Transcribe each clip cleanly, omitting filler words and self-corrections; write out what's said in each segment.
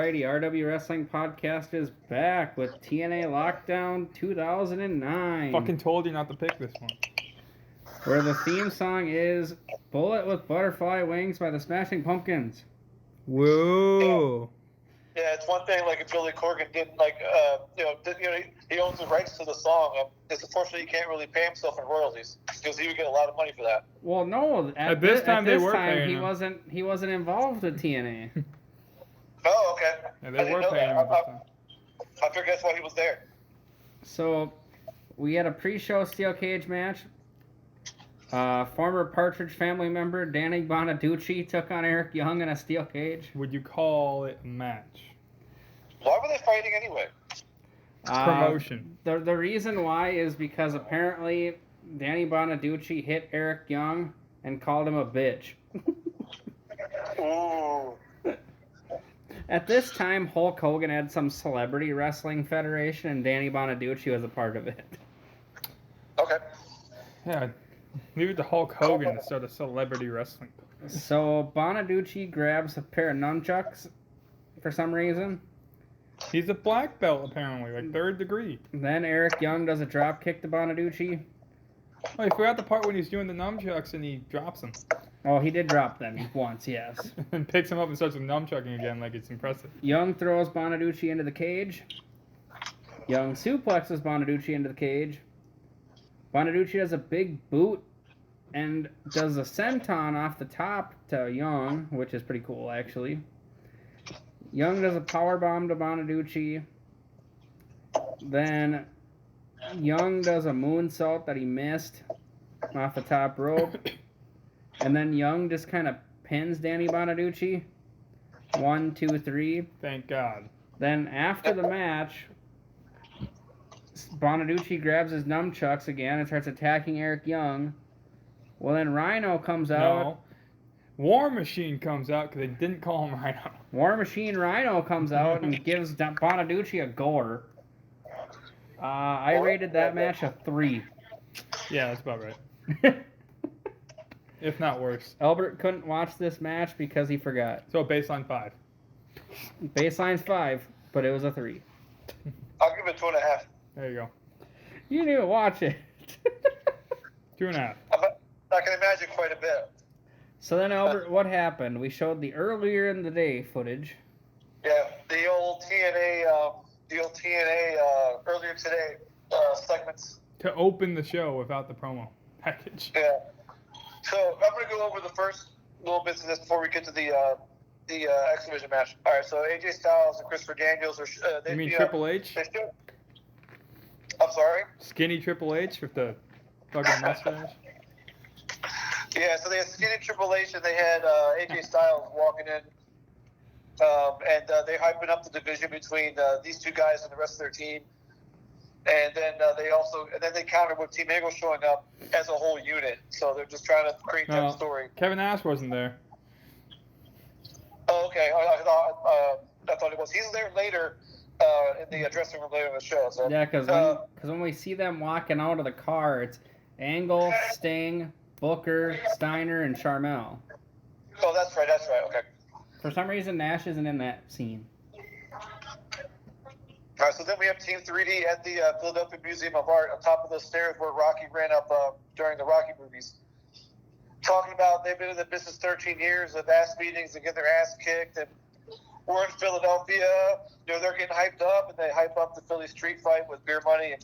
Alrighty, RW Wrestling Podcast is back with TNA Lockdown 2009. Fucking told you not to pick this one. Where the theme song is Bullet with Butterfly Wings by the Smashing Pumpkins. Whoa. Yeah, it's one thing, like, if Billy Corgan didn't, he owns the rights to the song. Unfortunately, he can't really pay himself in royalties, because he would get a lot of money for that. Well, no, at this time he wasn't involved with TNA. Oh, okay. Yeah, they were paying him at this time. I figured that's why he was there. So, we had a pre-show steel cage match. Former Partridge Family member Danny Bonaducci took on Eric Young in a steel cage. Would you call it a match? Why were they fighting anyway? Promotion. The reason why is because apparently Danny Bonaducci hit Eric Young and called him a bitch. Ooh. At this time, Hulk Hogan had some celebrity wrestling federation, and Danny Bonaducci was a part of it. Okay. Yeah, leave it to Hulk Hogan to start a celebrity wrestling. So Bonaducci grabs a pair of nunchucks for some reason. He's a black belt, apparently, like 3rd degree. Then Eric Young does a drop kick to Bonaducci. Oh, you forgot the part when he's doing the nunchucks and he drops them. Oh, he did drop them once, yes. And picks him up and starts with nunchucking again, like it's impressive. Young throws Bonaducci into the cage. Young suplexes Bonaducci into the cage. Bonaducci does a big boot and does a senton off the top to Young, which is pretty cool, actually. Young does a powerbomb to Bonaducci. Then Young does a moonsault that he missed off the top rope. And then Young just kind of pins Danny Bonaducci. 1, 2, 3. Thank God. Then after the match, Bonaducci grabs his nunchucks again and starts attacking Eric Young. Well, then Rhino comes out. No. War Machine comes out because they didn't call him Rhino. War Machine Rhino comes out and gives Bonaducci a gore. I rated that match a 3. Yeah, that's about right. If not worse. Albert couldn't watch this match because he forgot. So baseline 5. Baseline's 5, but it was a 3. I'll give it 2.5. There you go. You didn't even watch it. 2.5. I can imagine quite a bit. So then, Albert, what happened? We showed the earlier in the day footage. Yeah, the old TNA earlier today segments. To open the show without the promo package. Yeah. So I'm going to go over the first little bits of this before we get to the X Division match. All right, so AJ Styles and Christopher Daniels are. You mean Triple H? I'm sorry. Skinny Triple H with the fucking mustache. Yeah, so they had skinny Triple H and they had AJ Styles walking in, and they hyping up the division between these two guys and the rest of their team. And then they countered with Team Angle showing up as a whole unit. So they're just trying to create that story. Kevin Nash wasn't there. Oh, okay. I thought it was. He's there later in the dressing room later in the show. So Yeah, because when we see them walking out of the car, it's Angle, Sting, Booker, Steiner, and Charmel. Oh, that's right. Okay. For some reason, Nash isn't in that scene. All right, so then we have Team 3D at the Philadelphia Museum of Art on top of those stairs where Rocky ran up during the Rocky movies. Talking about they've been in the business 13 years of ass beatings and getting their ass kicked, and we're in Philadelphia. You know, they're getting hyped up, and they hype up the Philly street fight with beer money.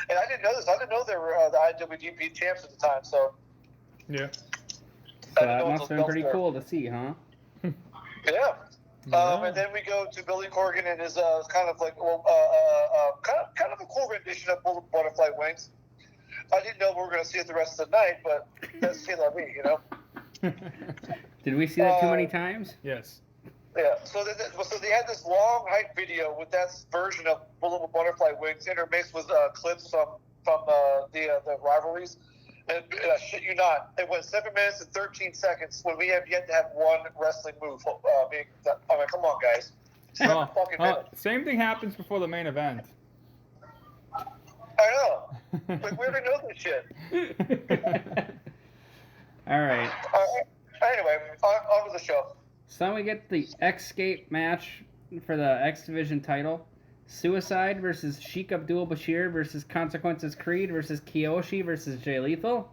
And I didn't know this. I didn't know they were the IWGP champs at the time. So yeah, that must have been pretty cool to see, huh? Yeah. And then we go to Billy Corgan and his kind of a cool rendition of Bullet Butterfly Wings. I didn't know we were going to see it the rest of the night, but that's still on me, you know. Did we see that too many times? Yes. Yeah. So they had this long hype video with that version of Bullet Butterfly Wings intermixed with clips from the rivalries. And I shit you not, it went 7 minutes and 13 seconds when we have yet to have one wrestling move. I mean, come on, guys. Same thing happens before the main event. I know. Like, we already know this shit. All right. Anyway, on with the show. So then we get the Xscape match for the X Division title. Suicide versus Sheik Abdul Bashir versus Consequences Creed versus Kiyoshi versus Jay Lethal.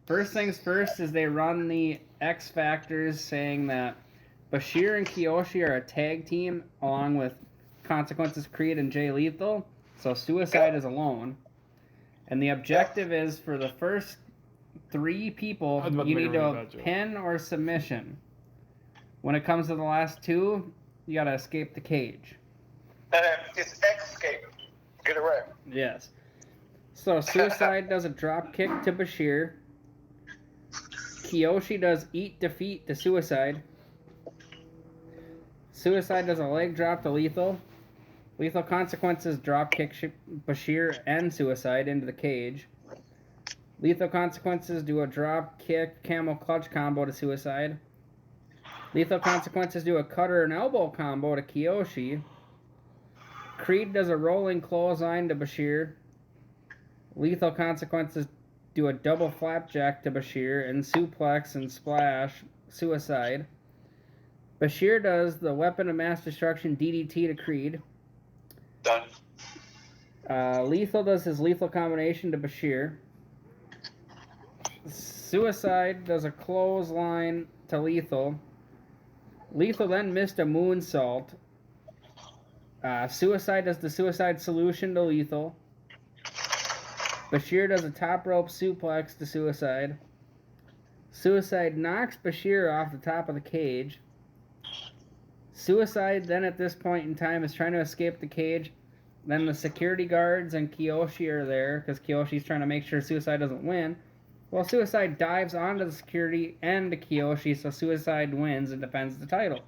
First things first is they run the X Factors saying that Bashir and Kiyoshi are a tag team along with Consequences Creed and Jay Lethal. So Suicide is alone. And the objective is for the first 3 people, you need to pin or submission. When it comes to the last 2, you gotta escape the cage. It's Xscape. Get it right. Yes. So Suicide does a drop kick to Bashir. Kiyoshi does eat defeat to Suicide. Suicide does a leg drop to Lethal. Lethal Consequences drop kick Bashir and Suicide into the cage. Lethal Consequences do a drop kick camel clutch combo to Suicide. Lethal Consequences do a cutter and elbow combo to Kiyoshi. Creed does a rolling clothesline to Bashir. Lethal Consequences do a double flapjack to Bashir and suplex and splash Suicide. Bashir does the weapon of mass destruction DDT to Creed. Done. Lethal does his lethal combination to Bashir. Suicide does a clothesline to Lethal. Lethal then missed a moonsault. Suicide does the suicide solution to Lethal. Bashir does a top rope suplex to Suicide. Suicide knocks Bashir off the top of the cage. Suicide then at this point in time is trying to escape the cage. Then the security guards and Kiyoshi are there because Kiyoshi's trying to make sure Suicide doesn't win. Well, Suicide dives onto the security and to Kiyoshi, so Suicide wins and defends the title.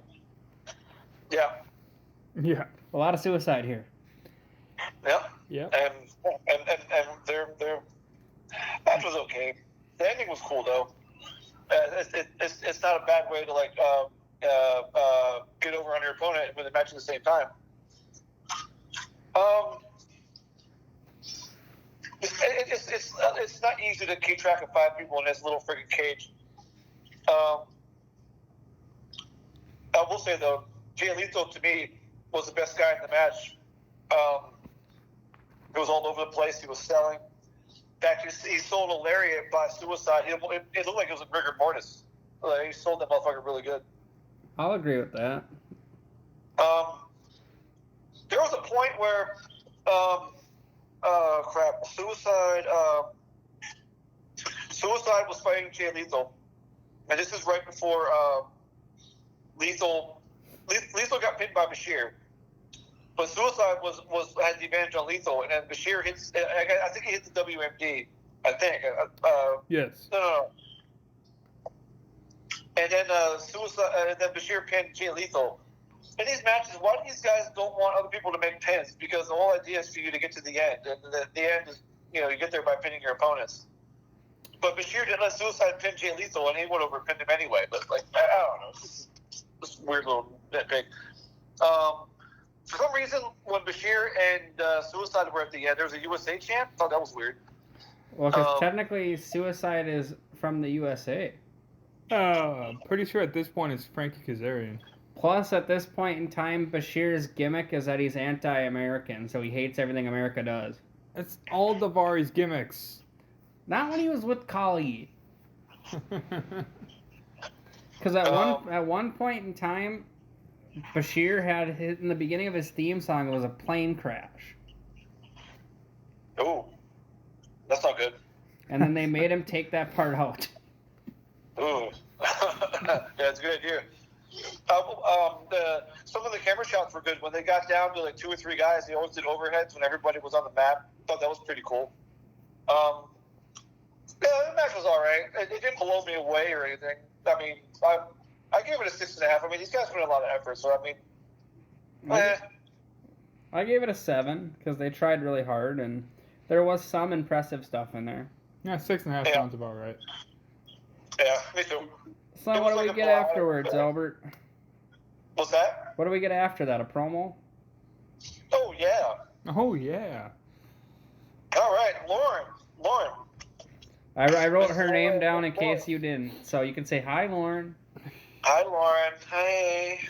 Yeah. Yeah. A lot of Suicide here. Yeah. Yeah. And their match was okay. The ending was cool though. It's not a bad way to get over on your opponent with a match at the same time. It's not easy to keep track of 5 people in this little freaking cage. I will say though, Jay Lethal to me was the best guy in the match. It was all over the place. He was selling. In fact, he sold a lariat by Suicide. It looked like it was a rigor mortis. He sold that motherfucker really good. I'll agree with that. There was a point where, Suicide was fighting Jay Lethal, and this is right before Lethal got pinned by Bashir, but Suicide had the advantage on Lethal, and then Bashir hits. I think he hit the WMD. I think. Yes. No. And then Bashir pinned Jay Lethal. In these matches, why do these guys don't want other people to make pins? Because the whole idea is for you to get to the end. And the end is, you get there by pinning your opponents. But Bashir didn't let Suicide pin Jay Lethal, and he went over and pinned him anyway. But, I don't know. This weird little nitpick. For some reason, when Bashir and Suicide were at the end, there was a USA champ. I thought that was weird. Well, because technically Suicide is from the USA. Pretty sure at this point it's Frankie Kazarian. Plus, at this point in time, Bashir's gimmick is that he's anti-American, so he hates everything America does. It's all Daivari's gimmicks. Not when he was with Kali. Because at one point in time, Bashir had in the beginning of his theme song, it was a plane crash. Ooh, that's not good. And then they made him take that part out. Ooh, yeah, it's a good idea. Some of the camera shots were good. When they got down to 2 or 3 guys, they always did overheads when everybody was on the map. Thought that was pretty cool. Yeah, the match was all right. It didn't blow me away or anything. I mean, I gave it a 6.5. I mean, these guys put in a lot of effort, so I mean, I gave it a 7 because they tried really hard and there was some impressive stuff in there. Yeah, 6.5 sounds about right. Yeah, me too. So what do we get afterwards, Albert? What's that? What do we get after that? A promo? Oh, yeah. Oh, yeah. All right, Lauren. I wrote her name down in case you didn't. So you can say, hi, Lauren. Hi, Lauren. Hey.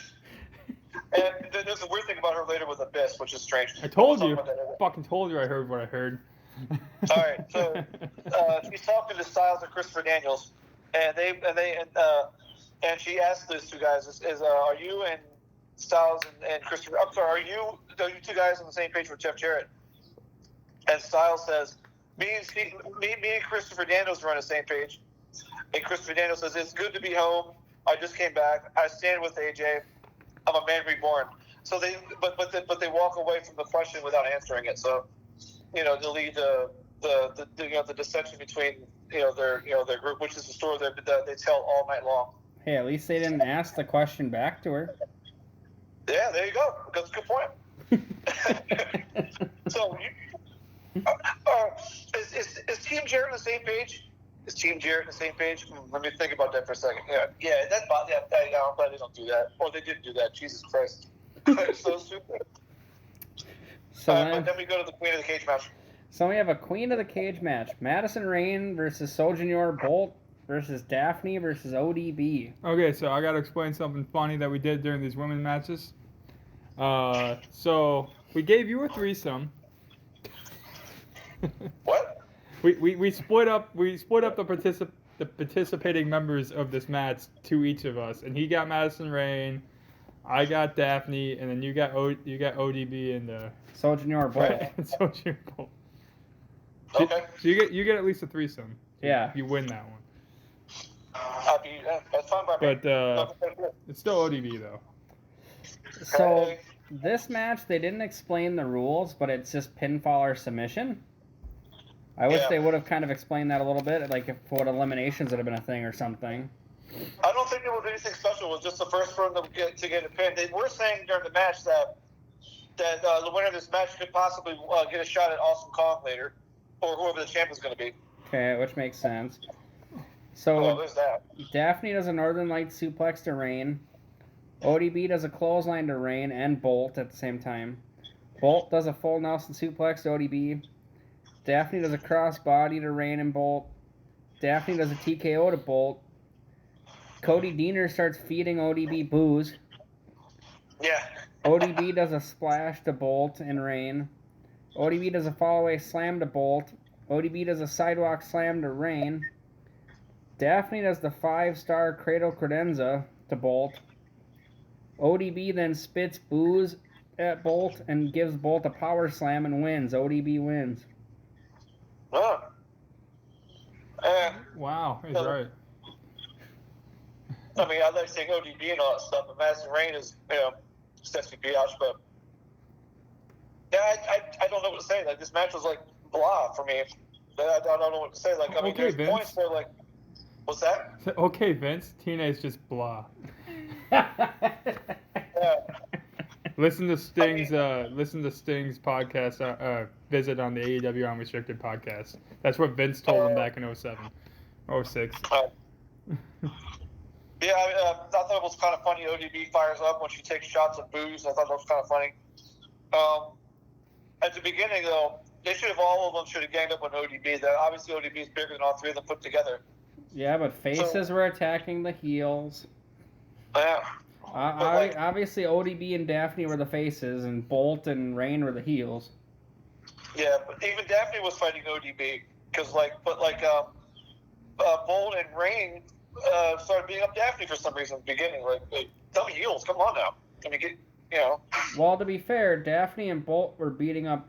there's a weird thing about her later with Abyss, which is strange. I told We'll you. talk about that later. Fucking told you I heard what I heard. All right, so she's talking to Styles and Christopher Daniels, and she asked those two guys, "Are you and Styles and Christopher? I'm sorry, are you two guys on the same page with Jeff Jarrett?" And Styles says, "Me and Christopher Daniels are on the same page." And Christopher Daniels says, "It's good to be home. I just came back. I stand with AJ. I'm a man reborn." So they walk away from the question without answering it. So, to lead the dissension between their group, which is a story that they tell all night long. Hey, at least they didn't ask the question back to her. Yeah, there you go. That's a good point. So, is Team Jarrett on the same page? Is Team Jarrett on the same page? Let me think about that for a second. Yeah, I'm glad they don't do that. Or they didn't do that. Jesus Christ. So stupid. So but then we go to the Queen of the Cage match. So we have a Queen of the Cage match. Madison Rayne versus Sojourner Bolt versus Daphne versus ODB. Okay, so I got to explain something funny that we did during these women matches. So we gave you a threesome. What? We split up the participating members of this match to each of us, and he got Madison Rayne, I got Daphne, and then you got ODB and Sojourner Bolt. Right, Sojourner Bolt. Okay. So you get at least a threesome. Yeah. You win that one. That's fine by me. But it's still ODB though. So this match, they didn't explain the rules, but it's just pinfall or submission. I wish they would have kind of explained that a little bit, like if what eliminations would have been a thing or something. I don't think there was anything special. It was just the first for them to get a pin. They were saying during the match that the winner of this match could possibly get a shot at Awesome Kong later, or whoever the champ is going to be. Okay, which makes sense. So there's that. Daphne does a Northern Light suplex to Rayne. ODB does a clothesline to Rayne and Bolt at the same time. Bolt does a full Nelson suplex to ODB. Daphne does a crossbody to Rayne and Bolt. Daphne does a TKO to Bolt. Cody Deaner starts feeding ODB booze. Yeah. ODB does a splash to Bolt and Rayne. ODB does a fallaway slam to Bolt. ODB does a sidewalk slam to Rayne. Daphne does the 5-star cradle credenza to Bolt. ODB then spits booze at Bolt and gives Bolt a power slam and wins. ODB wins. Oh. Wow, he's right. I mean, I like saying ODB and all that stuff, but Madison Rayne is, sexy biatch, but yeah, I don't know what to say. Like, this match was like blah for me. I don't know what to say. Like, I mean, Okay, there's points where, like, what's that? Okay, Vince, TNA's just blah. Yeah. Listen to Sting's podcast visit on the AEW Unrestricted podcast. That's what Vince told him back in 07, 06. Yeah, I thought it was kind of funny. ODB fires up when she takes shots of booze. I thought that was kind of funny. At the beginning, though, all of them should have ganged up on ODB. That obviously ODB is bigger than all three of them put together. Yeah, but faces were attacking the heels. Yeah. Obviously, ODB and Daphne were the faces, and Bolt and Rayne were the heels. Yeah, but even Daphne was fighting ODB because, Bolt and Rayne started beating up Daphne for some reason at the beginning. Like, dumb heels, come on now. I mean, Well, to be fair, Daphne and Bolt were beating up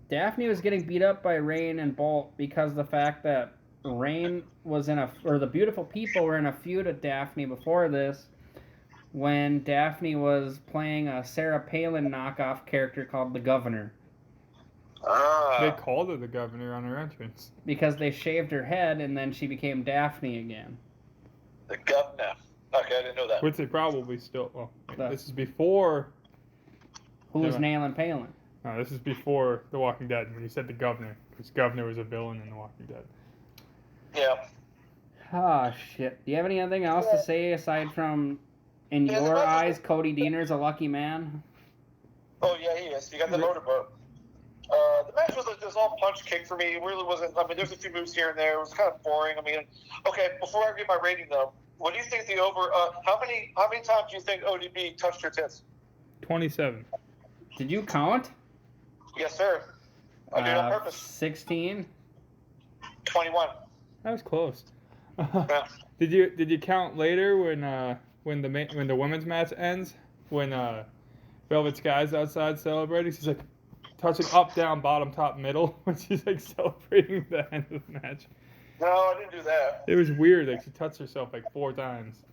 Daphne was getting beat up by Rayne and Bolt because of the fact that Rayne was the Beautiful People were in a feud with Daphne before this, when Daphne was playing a Sarah Palin knockoff character called the Governor. They called her the Governor on her entrance. Because they shaved her head and then she became Daphne again. The Governor. Okay, I didn't know that. Which they probably still... Well, this is before... Who's nailing Palin? No, this is before The Walking Dead, when you said the Governor. Because Governor was a villain in The Walking Dead. Yeah. Ah, shit. Do you have anything else to say aside from, in your eyes, Cody Deaner's a lucky man? Oh, yeah, he is. You got the motorboat. The match was just all punch kick for me. It really wasn't. I mean, there's a few moves here and there. It was kind of boring. I mean, okay, before I give my rating, though, What do you think the over? How many times do you think ODB touched her tits? 27. Did you count? Yes, sir. I did it on purpose. 16. 21. That was close. Yeah. Did you count later when the women's match ends, when Velvet Sky's outside celebrating? She's like touching up, down, bottom, top, middle when she's like celebrating the end of the match. No, I didn't do that. It was weird. Like she touched herself like 4 times.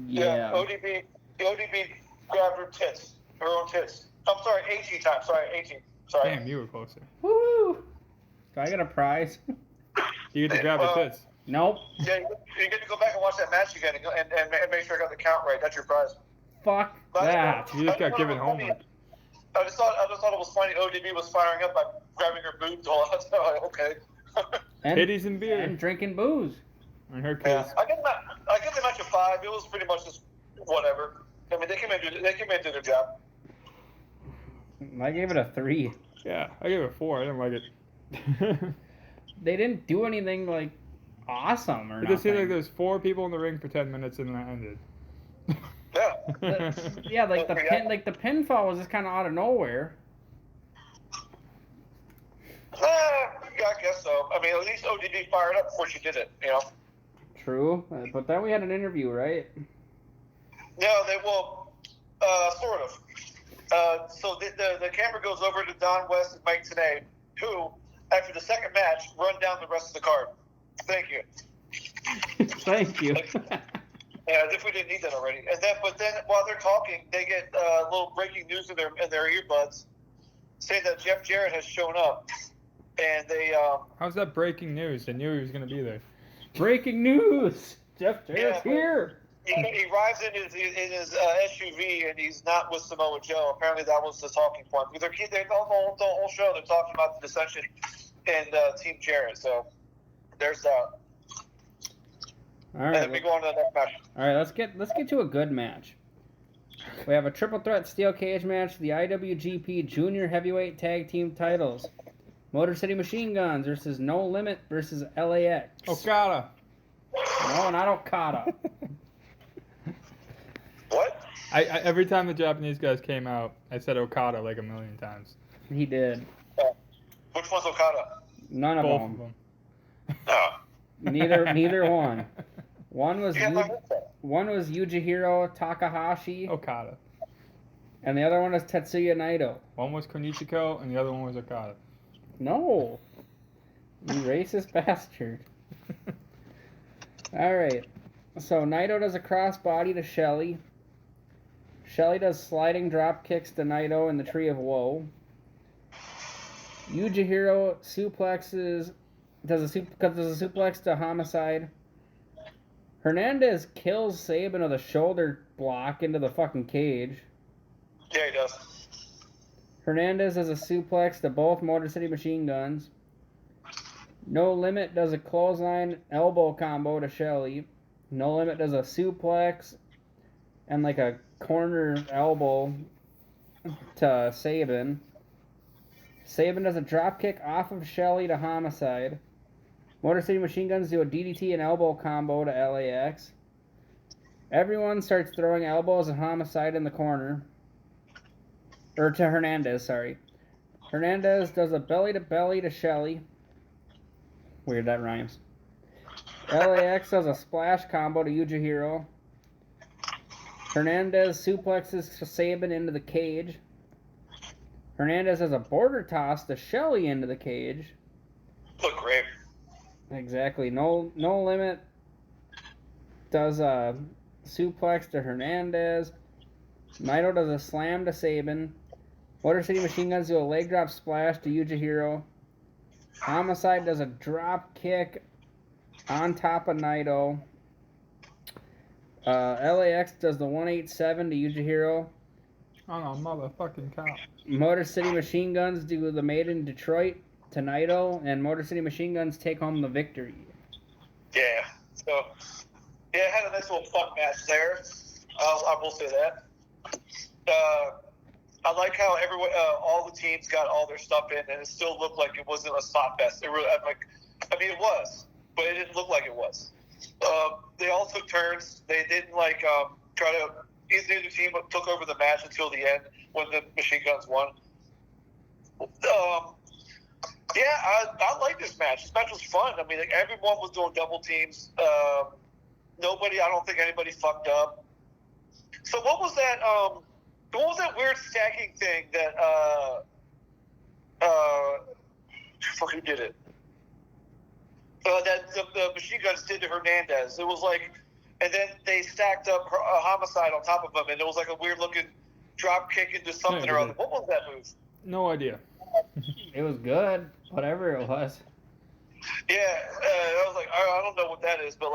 Yeah. ODB grabbed her tits, her own tits. I'm sorry, 18 times. Sorry, 18. Sorry. Damn, you were closer. Woo! Do I get a prize? You get to grab her tits. Nope. Yeah, you get to go back and watch that match again and make sure I got the count right. That's your prize. Fuck that. You just got given homework. I just thought it was funny. ODB was firing up by grabbing her boobs. All that stuff. Okay. And, Titties and beer. And drinking booze. And her Yeah, kids. I give the match a 5. It was pretty much just whatever. I mean, they came in and did their job. I gave it a 3. Yeah, I gave it a 4. I didn't like it. They didn't do anything like awesome or It just seemed like nothing. there was 4 people in the ring for 10 minutes and that ended. Yeah. Yeah, like the pinfall was just kind of out of nowhere. Yeah, I guess so. I mean, at least ODB fired up before she did it, you know? True, but then we had an interview, right? No, sort of. So the camera goes over to Don West and Mike Tenay, who, after the second match, run down the rest of the card. Thank you. Thank you. Yeah, as if we didn't need that already. But then while they're talking, they get a little breaking news in their earbuds, saying that Jeff Jarrett has shown up, and they. How's that breaking news? They knew he was going to be there. Breaking news! Jeff Jarrett's here! He arrives in his SUV, and he's not with Samoa Joe. Apparently, that was the talking point. The whole show, they're talking about the dissension and Team Jarrett. So there's that. All And right. then we go on to the next match. All right, let's get to a good match. We have a triple threat steel cage match for the IWGP Junior Heavyweight Tag Team titles. Motor City Machine Guns versus No Limit versus LAX. Okada. No, not Okada. What? I every time the Japanese guys came out, I said Okada like a million times. He did. Which one's Okada? None of Both them. of them. No. Neither one. One was You got my headset. one was Yujihiro Takahashi, Okada. and the other one was Tetsuya Naito. One was Konichiko and the other one was Okada. No, you racist bastard. All right, so Naito does a crossbody to Shelly. Shelly does sliding drop kicks to Naito in the Tree of Woe. Yujihiro does a suplex to Homicide. Hernandez kills Sabin with a shoulder block into the fucking cage. Yeah, he does. Hernandez does a suplex to both Motor City Machine Guns. No Limit does a clothesline elbow combo to Shelly. No Limit does a suplex and like a corner elbow to Sabin. Sabin does a drop kick off of Shelly to Homicide. Motor City Machine Guns do a DDT and elbow combo to LAX. Everyone starts throwing elbows at Homicide in the corner. Or to Hernandez, sorry. Hernandez does a belly-to-belly to Shelly. Weird, that rhymes. LAX does a splash combo to Yujihiro. Hernandez suplexes Sabin into the cage. Hernandez has a border toss to Shelly into the cage. Look great. Exactly. No Limit does a suplex to Hernandez. Naito does a slam to Sabin. Motor City Machine Guns do a leg drop splash to Yujihiro. Homicide does a drop kick on top of Naito. LAX does the 187 to Yujihiro. Oh no, motherfucking cow. Motor City Machine Guns do the Made in Detroit to Naito, and Motor City Machine Guns take home the victory. Yeah. So, yeah, it had a nice little fun match there. I will say that. I like how everyone, all the teams got all their stuff in, and it still looked like it wasn't a spot fest. It really, it was, but it didn't look like it was. They all took turns. They didn't try to. Either team took over the match until the end when the Machine Guns won. I like this match. This match was fun. I mean, everyone was doing double teams. I don't think anybody fucked up. So what was that? What was that weird stacking thing that? Who did it? That the Machine Guns did to Hernandez. It was like, and then they stacked up a homicide on top of him, and it was like a weird looking drop kick into something or other. What was that move? No idea. It was good, whatever it was. Yeah, I was like, I don't know what that is, but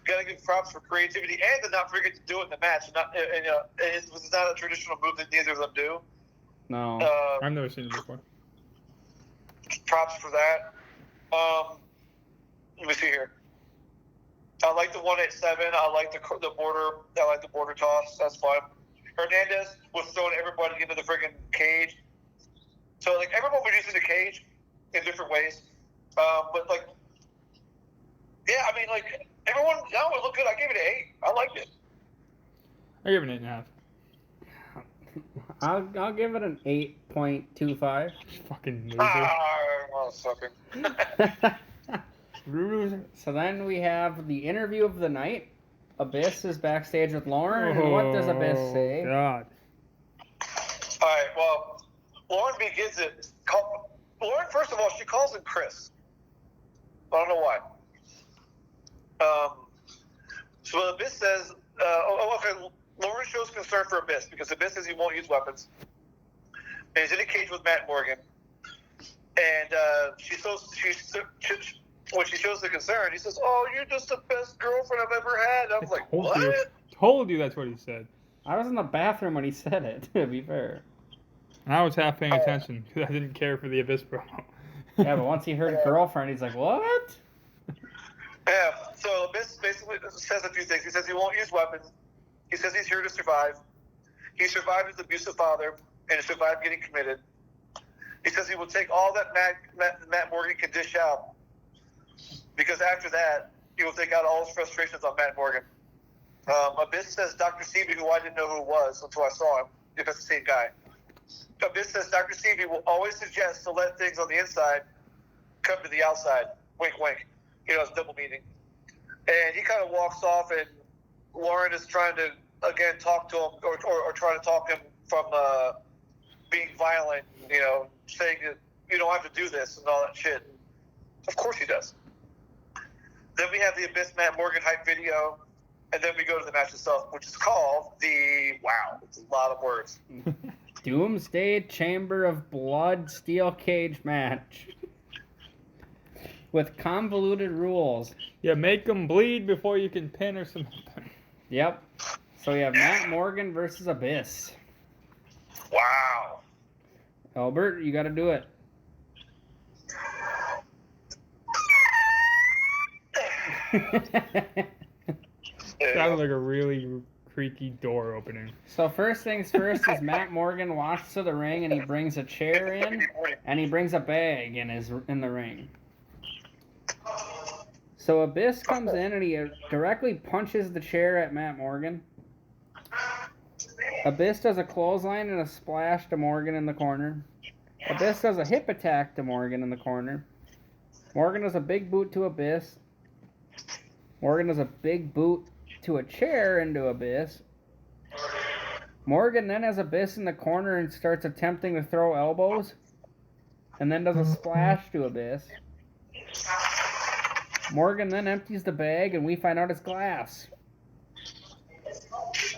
gotta give props for creativity and to not forget to do it in the match. It was not a traditional move that neither of them do. No, I've never seen it before. Props for that. Let me see here. I like the 187. I like the border. I like the border toss. That's fun. Hernandez was throwing everybody into the friggin' cage. So everyone was using the cage in different ways. Everyone, it looked good. I gave it an 8. I liked it. I give it an 8.5. I'll give it an 8.25. Fucking loser. So then we have the interview of the night. Abyss is backstage with Lauren. And what does Abyss say? God. All right. Well, Lauren begins it. Lauren, first of all, she calls him Chris. I don't know why. So Abyss says, okay. Lauren shows concern for Abyss because Abyss says he won't use weapons. And he's in a cage with Matt Morgan. And when she shows the concern, he says, "Oh, you're just the best girlfriend I've ever had." I was like, "What?" Told you that's what he said. I was in the bathroom when he said it, to be fair. And I was half paying attention because I didn't care for the Abyss promo. Yeah, but once he heard girlfriend, he's like, "What?" Yeah, so Abyss basically says a few things. He says he won't use weapons. He says he's here to survive. He survived his abusive father and he survived getting committed. He says he will take all that Matt Morgan can dish out because after that, he will take out all his frustrations on Matt Morgan. Abyss says Dr. Stevie, who I didn't know who it was until I saw him, if it's the same guy. Abyss says Dr. Stevie will always suggest to let things on the inside come to the outside. Wink, wink. It's double meaning. And he kind of walks off, and Lauren is trying to, again, talk to him or try to talk him from being violent, saying that you don't have to do this and all that shit. Of course he does. Then we have the Abyss Matt Morgan hype video, and then we go to the match itself, which is called it's a lot of words. Doomsday Chamber of Blood Steel Cage match. With convoluted rules. Yeah, make them bleed before you can pin or something. Yep. So we have Matt Morgan versus Abyss. Wow. Albert, you got to do it. Sounded like a really creaky door opening. So first things first is Matt Morgan walks to the ring and he brings a chair in and he brings a bag in the ring. So Abyss comes in and he directly punches the chair at Matt Morgan. Abyss does a clothesline and a splash to Morgan in the corner. Abyss does a hip attack to Morgan in the corner. Morgan does a big boot to Abyss. Morgan does a big boot to a chair into Abyss. Morgan then has Abyss in the corner and starts attempting to throw elbows. And then does a splash to Abyss. Morgan then empties the bag and we find out it's glass.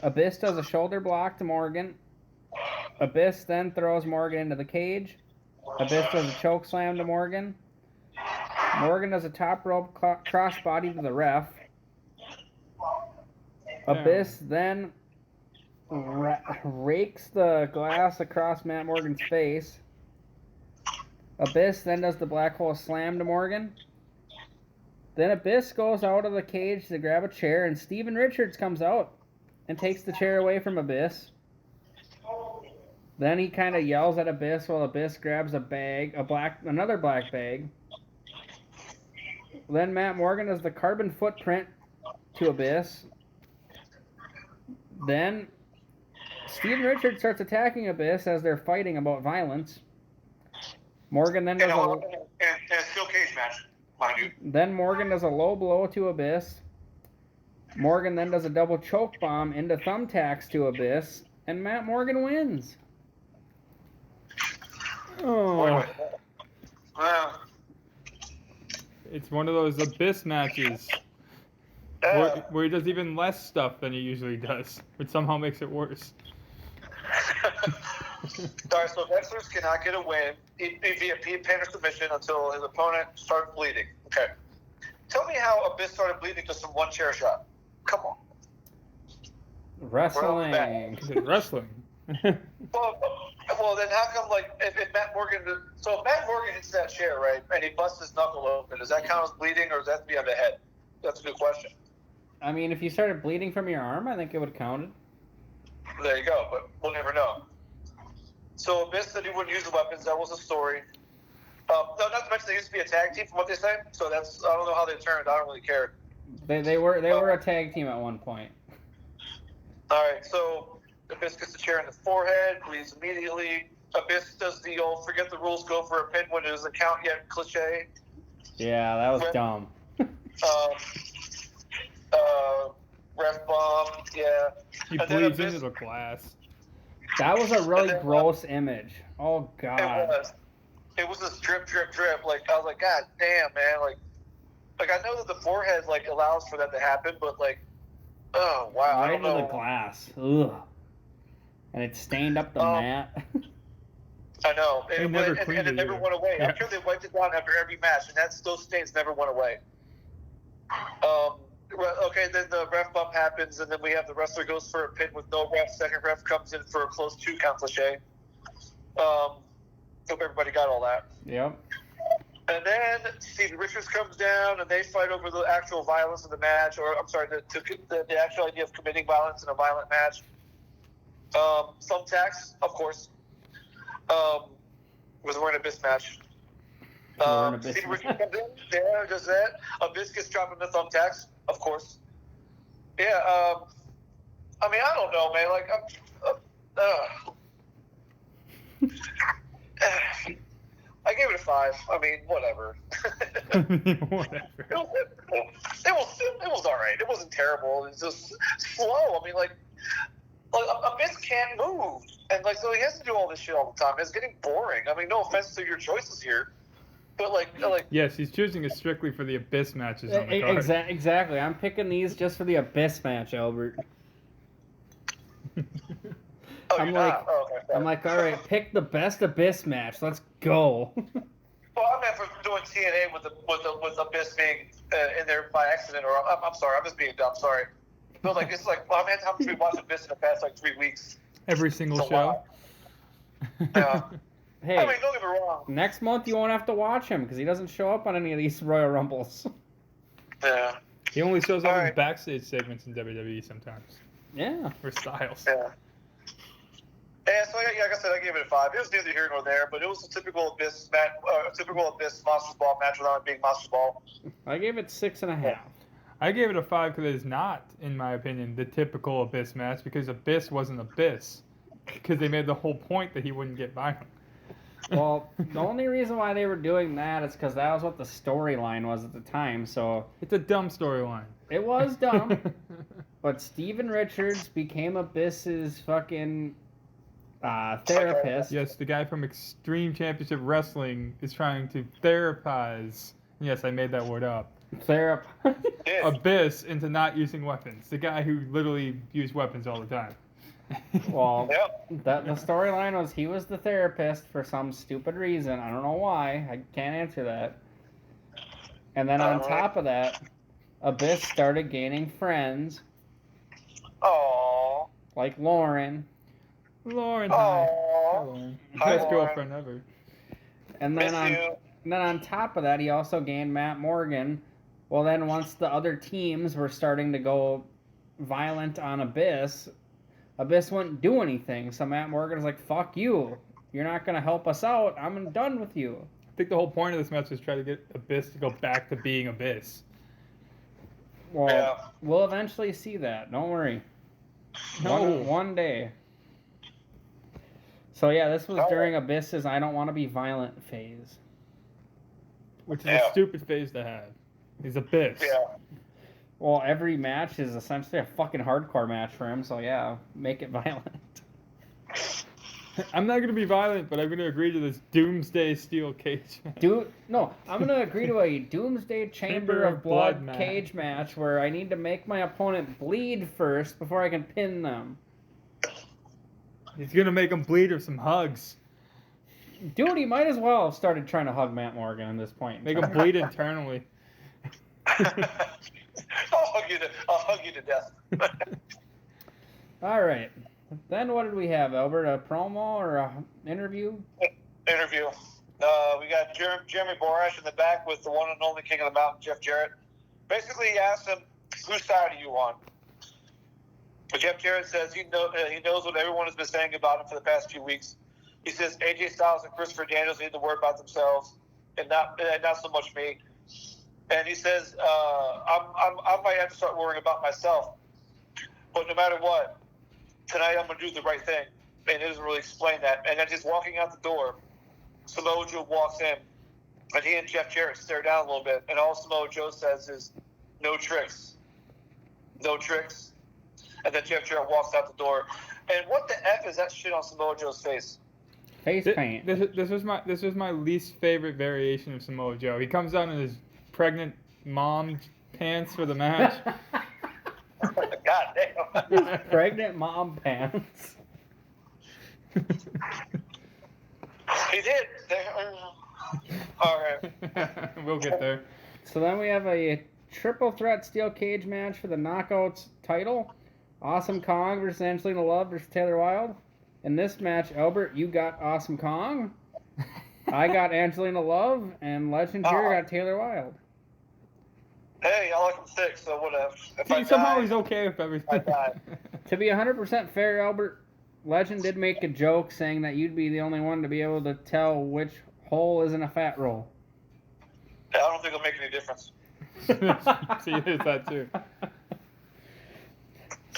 Abyss does a shoulder block to Morgan. Abyss then throws Morgan into the cage. Abyss does a choke slam to Morgan. Morgan does a top rope crossbody to the ref. Abyss then rakes the glass across Matt Morgan's face. Abyss then does the black hole slam to Morgan. Then Abyss goes out of the cage to grab a chair, and Steven Richards comes out and takes the chair away from Abyss. Then he kind of yells at Abyss while Abyss grabs a bag, another black bag. Then Matt Morgan does the carbon footprint to Abyss. Then Steven Richards starts attacking Abyss as they're fighting about violence. Morgan then does a steel cage match, mind you. Then Morgan does a low blow to Abyss. Morgan then does a double choke bomb into thumbtacks to Abyss, and Matt Morgan wins. Oh. It's one of those Abyss matches where he does even less stuff than he usually does, which somehow makes it worse. Alright, so wrestlers cannot get a win via pin or submission until his opponent starts bleeding. Okay. Tell me how Abyss started bleeding just from one chair shot. Come on. Wrestling. Wrestling. Well, then how come, like, if Matt Morgan... So if Matt Morgan hits that chair, right, and he busts his knuckle open, does that count as bleeding, or does that have to be on the head? That's a good question. I mean, if you started bleeding from your arm, I think it would count it. There you go, but we'll never know. So Abyss said he wouldn't use the weapons. That was the story. No, not to mention they used to be a tag team from what they say. So that's, I don't know how they turned. I don't really care. They were a tag team at one point. All right, so Abyss gets the chair in the forehead, bleeds immediately. Abyss does the old forget the rules, go for a pin when it doesn't count yet cliche. Yeah, that was dumb. Ref bomb, yeah. He bleeds into the glass. That was a really gross image. Oh, God. It was this drip. Like, I was like, God damn, man. Like I know that the forehead, like, allows for that to happen, but, like, oh, wow. Right I don't know. into the glass. Ugh. And it stained up the mat. I know. And it never went away. Yeah. I'm sure they wiped it down after every match, and those stains never went away. Okay, then the ref bump happens, and then we have the wrestler goes for a pin with no ref. Second ref comes in for a close 2 count cliche. Hope everybody got all that. Yep. And then Steven Richards comes down, and they fight over the actual violence of the match, or I'm sorry, the actual idea of committing violence in a violent match. Thumbtacks, of course. Was wearing a Abyss match. Steven Richards comes in, yeah, does that. Abyss gets dropped into thumbtacks, of course. Yeah, I mean, I don't know, man. Like, I gave it a 5. I mean, whatever. Whatever. It was all right. It wasn't terrible. It was just slow. I mean, like Abyss can't move, and like so he has to do all this shit all the time. It's getting boring. I mean, no offense to your choices here, but like yes, he's choosing it strictly for the Abyss matches on the card. Exactly. I'm picking these just for the Abyss match, Albert. I'm like, all right, pick the best Abyss match. Let's go. Well, I meant for doing TNA with Abyss being in there by accident, or I'm sorry, I'm just being dumb. Sorry, but like it's like how many times have we watched Abyss in the past like 3 weeks? Every single show. Yeah. Hey, I mean, don't get me wrong. Next month you won't have to watch him because he doesn't show up on any of these Royal Rumbles. Yeah. He only shows up in backstage segments in WWE sometimes. Yeah. For Styles. Yeah. Yeah, so like I said, I gave it a 5. It was neither here nor there, but it was a typical Abyss match, Monsters Ball match without it being Monsters Ball. I gave it 6.5. I gave it a 5 because it is not, in my opinion, the typical Abyss match because Abyss wasn't Abyss. Because they made the whole point that he wouldn't get violent. Well, the only reason why they were doing that is because that was what the storyline was at the time, so... It's a dumb storyline. It was dumb, but Steven Richards became Abyss's fucking therapist. Yes, the guy from Extreme Championship Wrestling is trying to therapize... Yes, I made that word up. Abyss into not using weapons. The guy who literally used weapons all the time. Well, the storyline was he was the therapist for some stupid reason. I don't know why. I can't answer that. And then on top of that, Abyss started gaining friends. Aww. Like Lauren. Lauren, hi. Lauren. Best girlfriend ever. And then on top of that, he also gained Matt Morgan. Well, then once the other teams were starting to go violent on Abyss wouldn't do anything. So Matt Morgan was like, fuck you. You're not going to help us out. I'm done with you. think the whole point of this match was try to get Abyss to go back to being Abyss. Well, we'll eventually see that. Don't worry. No. One day. So yeah, this was during Abyss's I don't want to be violent phase. Which is a stupid phase to have. He's Abyss. Yeah. Well, every match is essentially a fucking hardcore match for him, so yeah, make it violent. I'm not going to be violent, but I'm going to agree to this Doomsday Steel Cage match. I'm going to agree to a Doomsday Chamber of Blood cage match where I need to make my opponent bleed first before I can pin them. He's going to make him bleed with some hugs. Dude, he might as well have started trying to hug Matt Morgan at this point. Make him bleed internally. I'll hug you to death. All right. Then what did we have, Albert? A promo or a interview? Interview. We got Jeremy Borash in the back with the one and only King of the Mountain, Jeff Jarrett. Basically, he asked him, whose side are you on? But Jeff Jarrett says he knows what everyone has been saying about him for the past few weeks. He says AJ Styles and Christopher Daniels need to worry about themselves and not so much me. And he says, I might have to start worrying about myself. But no matter what, tonight I'm going to do the right thing. And he doesn't really explain that. And then he's walking out the door. Samoa Joe walks in. And he and Jeff Jarrett stare down a little bit. And all Samoa Joe says is, no tricks. No tricks. And then Jeff Jarrett walks out the door. And what the F is that shit on Samoa Joe's face? Face paint. This was my least favorite variation of Samoa Joe. He comes out in his pregnant mom pants for the match. God damn. Pregnant mom pants. He did. All right. We'll get there. So then we have a triple threat steel cage match for the Knockouts title. Awesome Kong versus Angelina Love versus Taylor Wilde. In this match, Albert, you got Awesome Kong. I got Angelina Love, and Legend here got Taylor Wilde. Hey, I like him thick, so whatever. Somehow he's okay with everything. To be 100% fair, Albert, Legend did make a joke saying that you'd be the only one to be able to tell which hole is in a fat roll. Yeah, I don't think it'll make any difference. See, there's that too.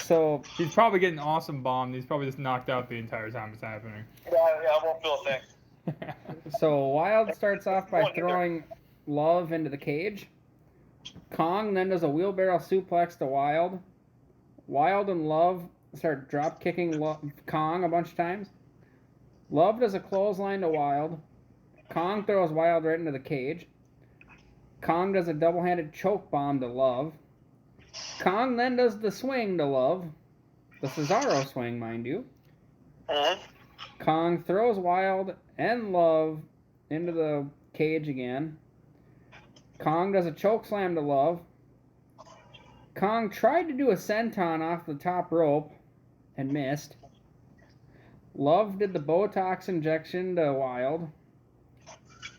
So he's probably getting awesome bombed. He's probably just knocked out the entire time it's happening. Yeah, I won't feel a thing. So Wilde starts off by throwing Love into the cage. Kong then does a wheelbarrow suplex to Wilde. Wilde and Love start drop kicking Kong a bunch of times. Love does a clothesline to Wilde. Kong throws Wilde right into the cage. Kong does a double-handed choke bomb to Love. Kong then does the swing to Love. The Cesaro swing, mind you. Kong throws Wilde and Love into the cage again. Kong does a choke slam to Love. Kong tried to do a senton off the top rope and missed. Love did the Botox injection to Wilde.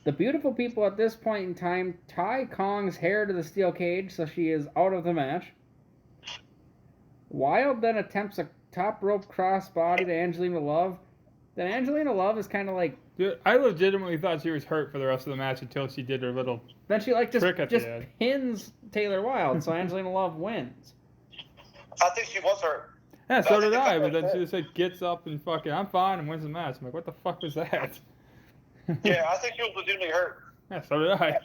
The beautiful people at this point in time tie Kong's hair to the steel cage so she is out of the match. Wilde then attempts a top rope crossbody to Angelina Love. Then Angelina Love is kind of like... Dude, I legitimately thought she was hurt for the rest of the match until she did her little Then she like just trick pins Taylor Wilde, so Angelina Love wins. I think she was hurt. Yeah, so did I, but then she just like gets up and fucking, I'm fine, and wins the match. I'm like, what the fuck was that? Yeah, I think she was legitimately hurt. Yeah, so did I.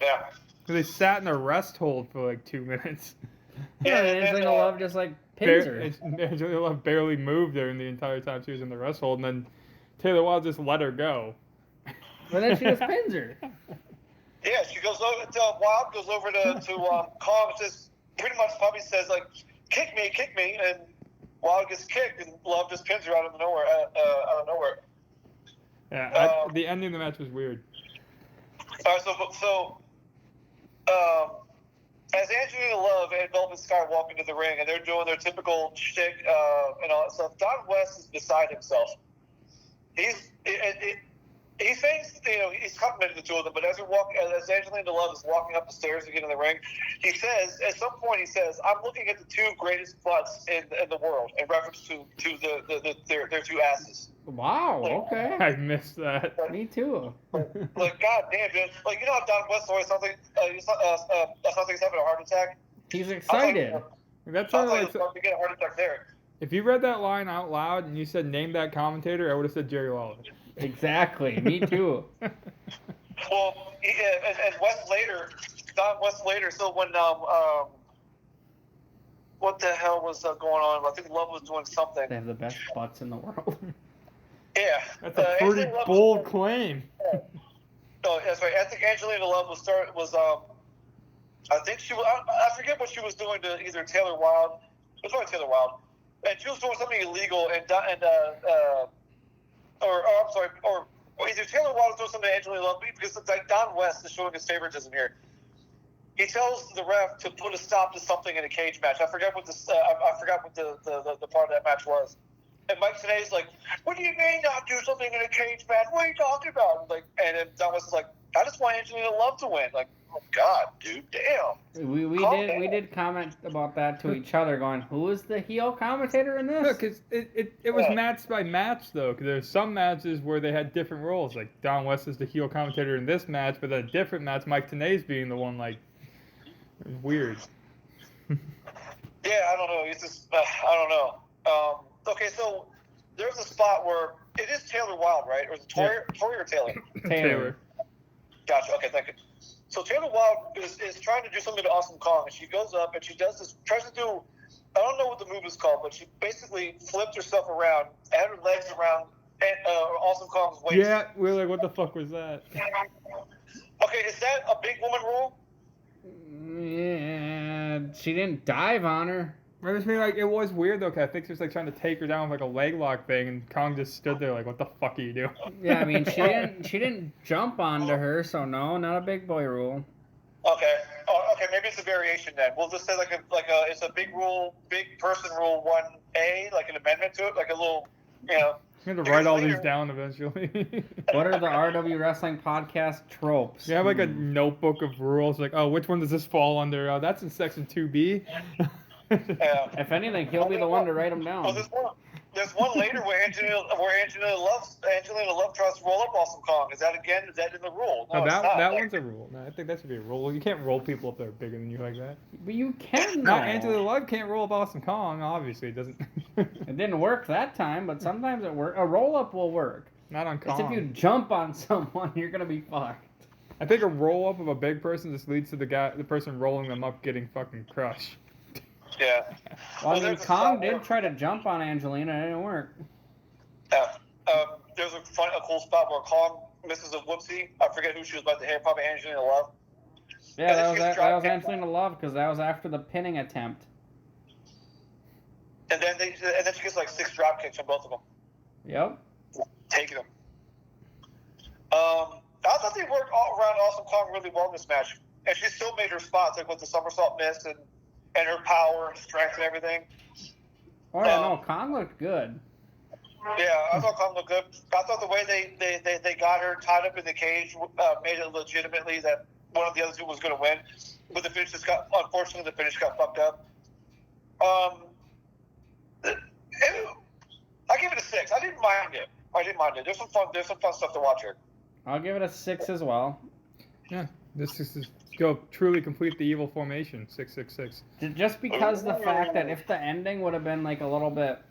Yeah. Because they sat in a rest hold for like 2 minutes. Yeah, and Angelina Love just like pins her. Angelina Love barely moved there in the entire time she was in the rest hold, and then Taylor Wilde just let her go. But then she just pins her. Yeah, she goes over to Wilde, goes over to Kong, says pretty much probably says like, kick me, and Wilde gets kicked, and Love just pins her out of nowhere. Yeah, the ending of the match was weird. All right, so as Angelina Love and Velvet Sky walk into the ring, and they're doing their typical shtick and all that stuff, Don West is beside himself. He thinks, he's complimented the two of them, but as Angelina Love is walking up the stairs to get in the ring, he says, at some point, I'm looking at the two greatest butts in the world, in reference to their two asses. Wow, okay. I missed that. Me too. Like, god damn, dude. Like, you know how Don West always sounds like he's having a heart attack? He's excited. That's I sort of thought he like, was about to get a heart attack there. if you read that line out loud and you said name that commentator, I would have said Jerry Lawler. Exactly. Me too. Well, and Don West later, so when, what the hell was going on? I think Love was doing something. They have the best butts in the world. Yeah. That's a pretty bold claim. Oh, that's right. I think Angelina Love I think she was, I forget what she was doing to either Taylor Wilde. It was probably Taylor Wilde. And she was doing something illegal, or either Taylor Wilde was doing something to Angelina Love, because like Don West is showing his favoritism here. He tells the ref to put a stop to something in a cage match. I forgot what the part of that match was. And Mike today's like, "What do you mean not do something in a cage match? What are you talking about?" And then Don West is like, "I just want Angelina Love to win." Like, oh God, dude, damn. We did comment about that to each other, going, "Who is the heel commentator in this?" No, because it was match by match, though. Because there's some matches where they had different roles. Like, Don West is the heel commentator in this match, but a different match, Mike Tenay's being the one, like, it was weird. Yeah, I don't know. It's just, I don't know. Okay, so there's a spot where it is Taylor Wilde, right? Or is it Tori or Taylor? Taylor. Gotcha. Okay, thank you. So Taylor Wilde is trying to do something to Awesome Kong, and she goes up and she tries to do, I don't know what the move is called, but she basically flipped herself around, had her legs around Awesome Kong's waist. Yeah, we were like, what the fuck was that? Okay, is that a big woman rule? Yeah, she didn't dive on her. I just mean, like, it was weird, though, because I think she was, like, trying to take her down with, like, a leg lock thing, and Kong just stood there, like, what the fuck are you doing? Yeah, I mean, she didn't jump onto her, so no, not a big boy rule. Okay. Oh, okay, maybe it's a variation then. We'll just say it's a big rule, big person rule 1A, like an amendment to it, like a little, I'm going to write all these down eventually. What are the RW Wrestling Podcast tropes? You have, like, a notebook of rules, like, oh, which one does this fall under? Oh, that's in section 2B. If anything, he'll be the one to write them down. Well, there's one later where Angelina Love tries to roll up Awesome Kong. Is that in the rule? No, that one's a rule. No, I think that should be a rule. You can't roll people up that are bigger than you like that. But you can. Not Angelina Love can't roll up Awesome Kong. Obviously, it doesn't. It didn't work that time, but sometimes it works. A roll up will work. Not on Kong. It's if you jump on someone, you're gonna be fucked. I think a roll up of a big person just leads to the person rolling them up getting fucking crushed. Yeah. Well, I mean, Kong did try to jump on Angelina. It didn't work. Yeah. There's a cool spot where Kong misses a whoopsie. I forget who she was about to hit. Probably Angelina Love. Yeah, that was Angelina Love because that was after the pinning attempt. And then she gets like 6 drop kicks on both of them. Yep. Taking them. I thought they worked all around Awesome Kong really well in this match, and she still made her spots, like with the somersault miss and her power and strength and everything. Oh yeah, no, Kong looked good. Yeah, I thought Kong looked good. I thought the way they got her tied up in the cage made it legitimately that one of the other two was going to win. But unfortunately, the finish got fucked up. I give it a 6. I didn't mind it. There's some fun stuff to watch here. I'll give it a 6 as well. Yeah, this is go truly complete the evil formation 666. Just because the fact that if the ending would have been like a little bit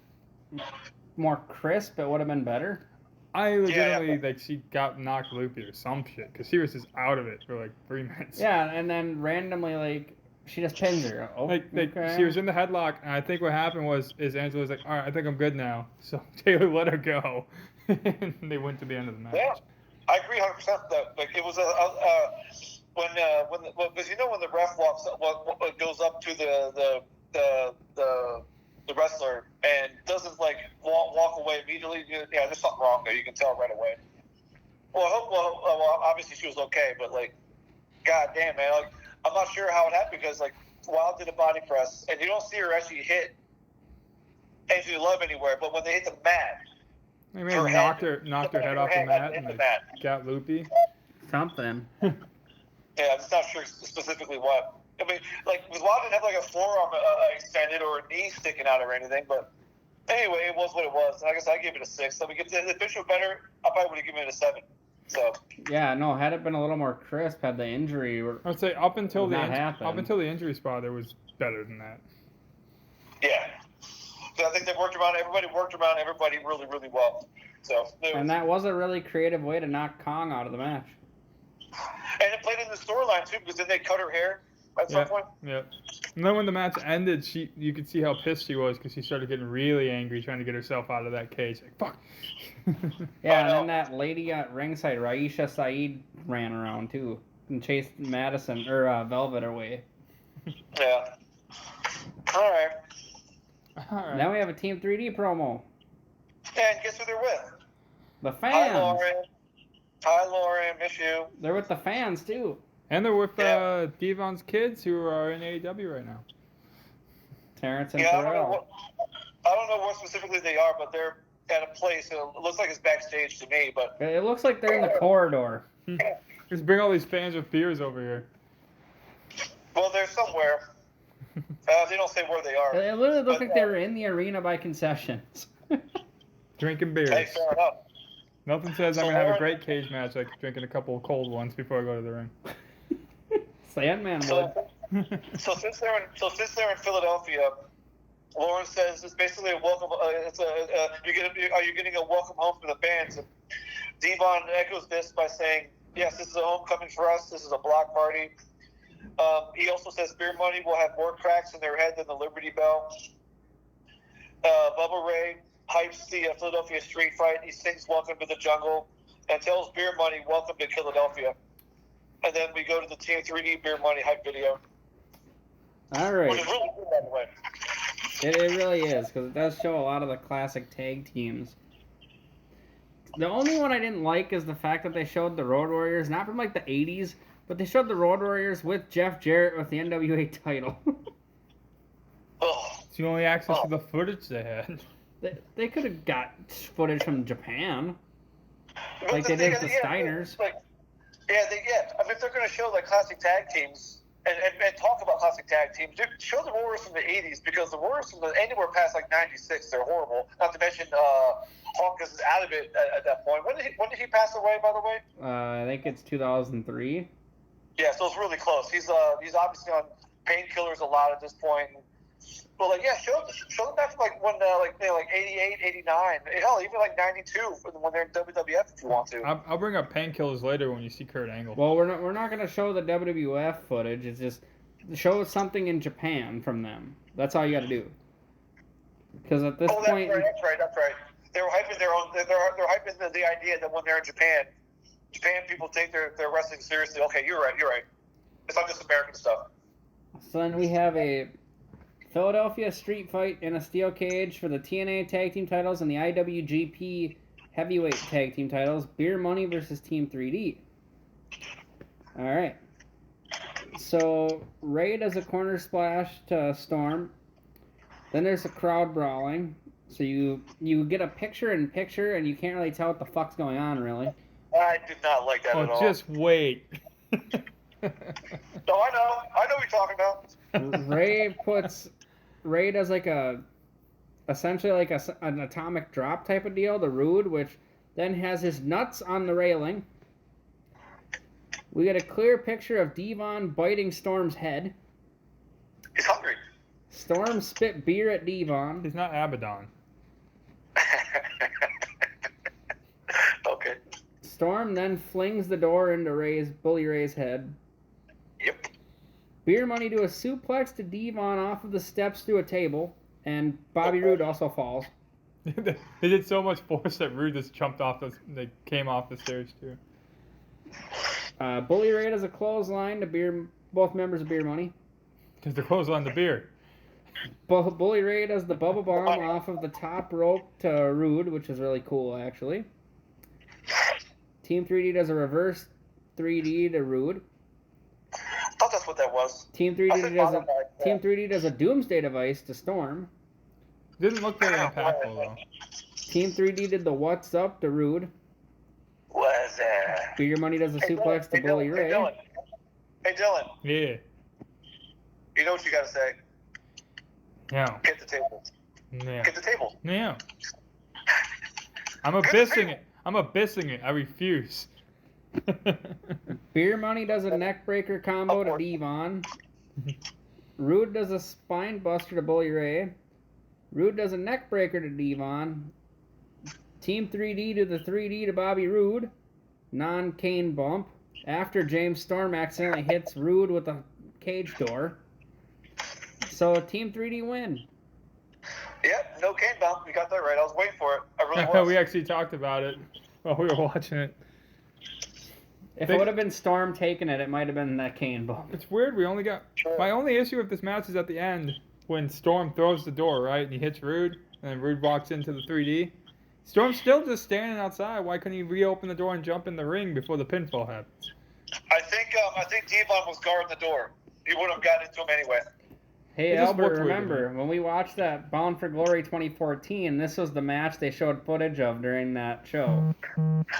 more crisp, it would have been better. I legitimately like she got knocked loopy or some shit because she was just out of it for like 3 minutes. Yeah, and then randomly like she just pins her. Oh, okay. She was in the headlock, and I think what happened is Angela was like, all right, I think I'm good now. So Taylor let her go, and they went to the end of the match. Yeah, I agree 100% that like it was when the ref goes up to the wrestler and doesn't like walk away immediately. Yeah, there's something wrong there. You can tell right away. Well, obviously she was okay, but like, god damn, man, like I'm not sure how it happened because like Wild did a body press and you don't see her actually hit Angelina Love anywhere, but when they hit the mat, They may have knocked her head off the mat and got loopy. Something. Yeah, I'm just not sure specifically what. I mean, like, Wiswat didn't have like a forearm extended or a knee sticking out or anything, but anyway, it was what it was. And I guess I gave it a 6. So if the finish was better, I probably would have given it a 7. So. Yeah, no, had it been a little more crisp, had the injury. I would say up until the injury spot, it was better than that. Yeah. So I think they worked around everybody really, really well. So. And that was a really creative way to knock Kong out of the match. And it played in the storyline too, because then they cut her hair at some point. Yeah. And then when the match ended, you could see how pissed she was because she started getting really angry, trying to get herself out of that cage. Like, fuck. Yeah, and then that lady at ringside, Raisha Saeed, ran around too and chased Velvet away. Yeah. All right. Now we have a Team 3D promo. And guess who they're with? The fans. Hi, Lauren. Miss you. They're with the fans too. And they're with Devon's kids who are in AEW right now. Terrence and Terrell. I don't know what specifically they are, but they're at a place. It looks like it's backstage to me, but it looks like they're in the corridor. Just bring all these fans with beers over here. Well, they're somewhere. They don't say where they are. It literally looked like they were in the arena by concessions. Drinking beers. Hey, fair enough. Nothing says I'm going to have a great cage match like drinking a couple of cold ones before I go to the ring. Sandman would. So since they're in Philadelphia, Lauren says it's basically a welcome. Are you getting a welcome home for the fans? And Devon echoes this by saying, "Yes, this is a homecoming for us. This is a block party." He also says Beer Money will have more cracks in their head than the Liberty Bell. Bubba Ray hypes the Philadelphia street fight. He sings "Welcome to the Jungle" and tells Beer Money, "Welcome to Philadelphia." And then we go to the Team 3D Beer Money hype video. All right. Which is really cool, by the way. It really is, because it does show a lot of the classic tag teams. The only one I didn't like is the fact that they showed the Road Warriors, not from like the 80s, but they showed the Road Warriors with Jeff Jarrett with the NWA title. It's the only access to the footage they had. They could have got footage from Japan. Like they did with the Steiners. I mean, if they're going to show like classic tag teams and talk about classic tag teams, show the Warriors from the 80s, because the Warriors from anywhere past like 96, they're horrible. Not to mention Hawk is out of it at that point. When did he pass away, by the way? I think it's 2003. Yeah, so it's really close. He's obviously on painkillers a lot at this point. But show them back to like 88, 89, hell, even like 92 when they're in WWF if you want to. I'll bring up painkillers later when you see Kurt Angle. Well, we're not going to show the WWF footage. It's just show something in Japan from them. That's all you got to do. Because at this point, that's right. They were hyping their own. They're hyping the idea that when they're in Japan people take their wrestling seriously. Okay, you're right. It's not just American stuff. So then we have a Philadelphia street fight in a steel cage for the TNA tag team titles and the IWGP heavyweight tag team titles. Beer Money versus Team 3D. All right. So Ray does a corner splash to Storm. Then there's a crowd brawling. So you get a picture-in-picture, and you can't really tell what the fuck's going on, really. I did not like that at all. Just wait. No, I know what you're talking about. Ray does essentially like an atomic drop type of deal to Rude, which then has his nuts on the railing. We get a clear picture of Devon biting Storm's head. He's hungry. Storm spit beer at Devon. He's not Abaddon. Okay. Storm then flings the door into Bully Ray's head. Yep. Beer Money do a suplex to Devon off of the steps through a table, and Bobby Roode also falls. They did so much force that Rude just jumped off they came off the stairs too. Bully Ray does a clothesline to both members of Beer Money. Because they're clothesline the beer. Bully Ray does the bubble bomb off of the top rope to Rude, which is really cool, actually. Team 3D does a reverse 3D to Rude. I thought that's what that was. Team 3D does a Doomsday device to Storm. Didn't look very impactful though. Team 3D did the what's up to Rude. What's that? Beer Money does a suplex to Bully Ray. Hey, Dylan. Yeah. You know what you got to say. Yeah. Get the table. Yeah. Get the table. Yeah. I'm abyssing it. I'm abyssing it. I refuse. Beer Money does a neck breaker combo to Devon. Rude does a spine buster to Bully Ray. Rude does a neck breaker to Devon. Team 3D do the 3D to Bobby Roode. Non-cane bump. After James Storm accidentally hits Rude with a cage door. So Team 3D win. Yep, no cane bump. You got that right. I was waiting for it. I really was. We actually talked about it while we were watching it. If it would have been Storm taking it, it might have been that cane bump. It's weird. We only got... My only issue with this match is at the end when Storm throws the door, right? And he hits Rude, and then Rude walks into the 3D. Storm's still just standing outside. Why couldn't he reopen the door and jump in the ring before the pinfall happens? I think Devon was guarding the door. He would have gotten into him anyway. Hey, Albert, remember, when we watched that Bound for Glory 2014, this was the match they showed footage of during that show.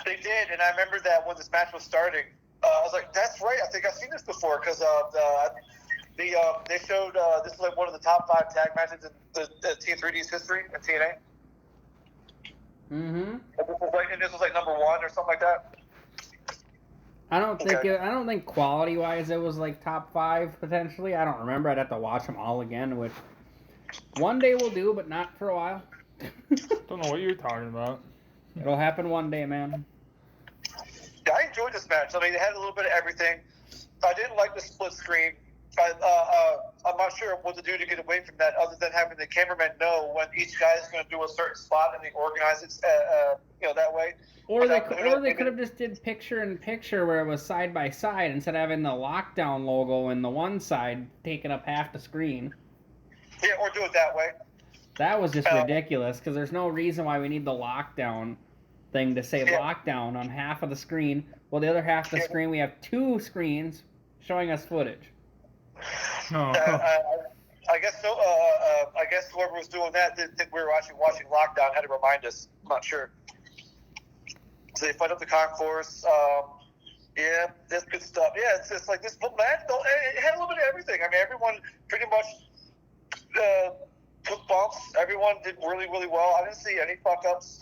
They did, and I remember that when this match was starting, I was like, that's right, I think I've seen this before, because they showed this is like one of the top 5 tag matches in the T3D's history in TNA. Mm-hmm. And this was like number 1 or something like that. I don't think quality-wise it was like top 5 potentially. I don't remember. I'd have to watch them all again, which one day we'll do, but not for a while. Don't know what you're talking about. It'll happen one day, man. Yeah, I enjoyed this match. I mean, it had a little bit of everything. I didn't like the split screen. I'm not sure what to do to get away from that, other than having the cameraman know when each guy is going to do a certain spot and they organize it, that way. Or they could have just did picture in picture where it was side by side instead of having the Lockdown logo in the one side taking up half the screen. Yeah, or do it that way. That was just ridiculous because there's no reason why we need the Lockdown thing to say Lockdown on half of the screen. Well, the other half of the screen we have 2 screens showing us footage. Oh. I guess so. I guess whoever was doing that didn't think we were watching Lockdown. Had to remind us. I'm not sure. So they fight up the concourse. Yeah, that's good stuff. Yeah, it's just like this match. It had a little bit of everything. I mean, everyone pretty much took bumps. Everyone did really, really well. I didn't see any fuck ups.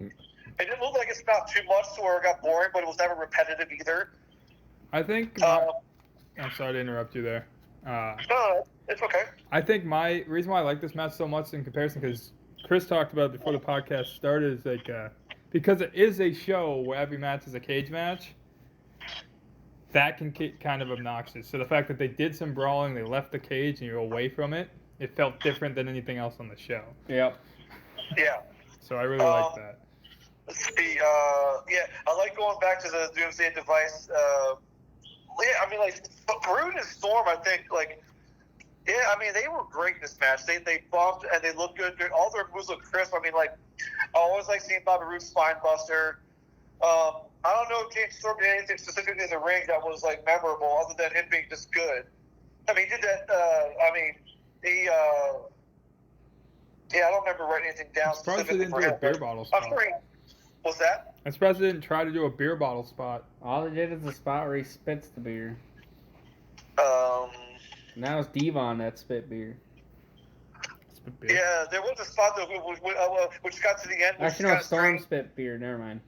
It didn't look like it's not too much to where it got boring, but it was never repetitive either. I think. I'm sorry to interrupt you there. No, it's okay. I think my reason why I like this match so much in comparison, because Chris talked about it before the podcast started, is like because it is a show where every match is a cage match. That can get kind of obnoxious. So the fact that they did some brawling, they left the cage, and you're away from it, it felt different than anything else on the show. Yep. Yeah. So I really like that. Let's see. Yeah, I like going back to the Doomsday Device. Yeah, I mean, like, Brood and Storm, I think, like, yeah, I mean, they were great in this match. They bumped and they looked good. All their moves look crisp. I mean, like, I always like seeing Bobby Roode's spine buster. I don't know if James Storm did anything specifically in the ring that was, like, memorable other than him being just good. I mean, he did that, yeah, I don't remember writing anything down specifically for him. A beer bottle spot. I'm sure what's that? I'm surprised they didn't try to do a beer bottle spot. All they did is the spot where he spits the beer. Now it's Devon that spit beer. Spit beer. Yeah, there was a spot that which got to the end. Actually, no, Storm spit beer. Never mind.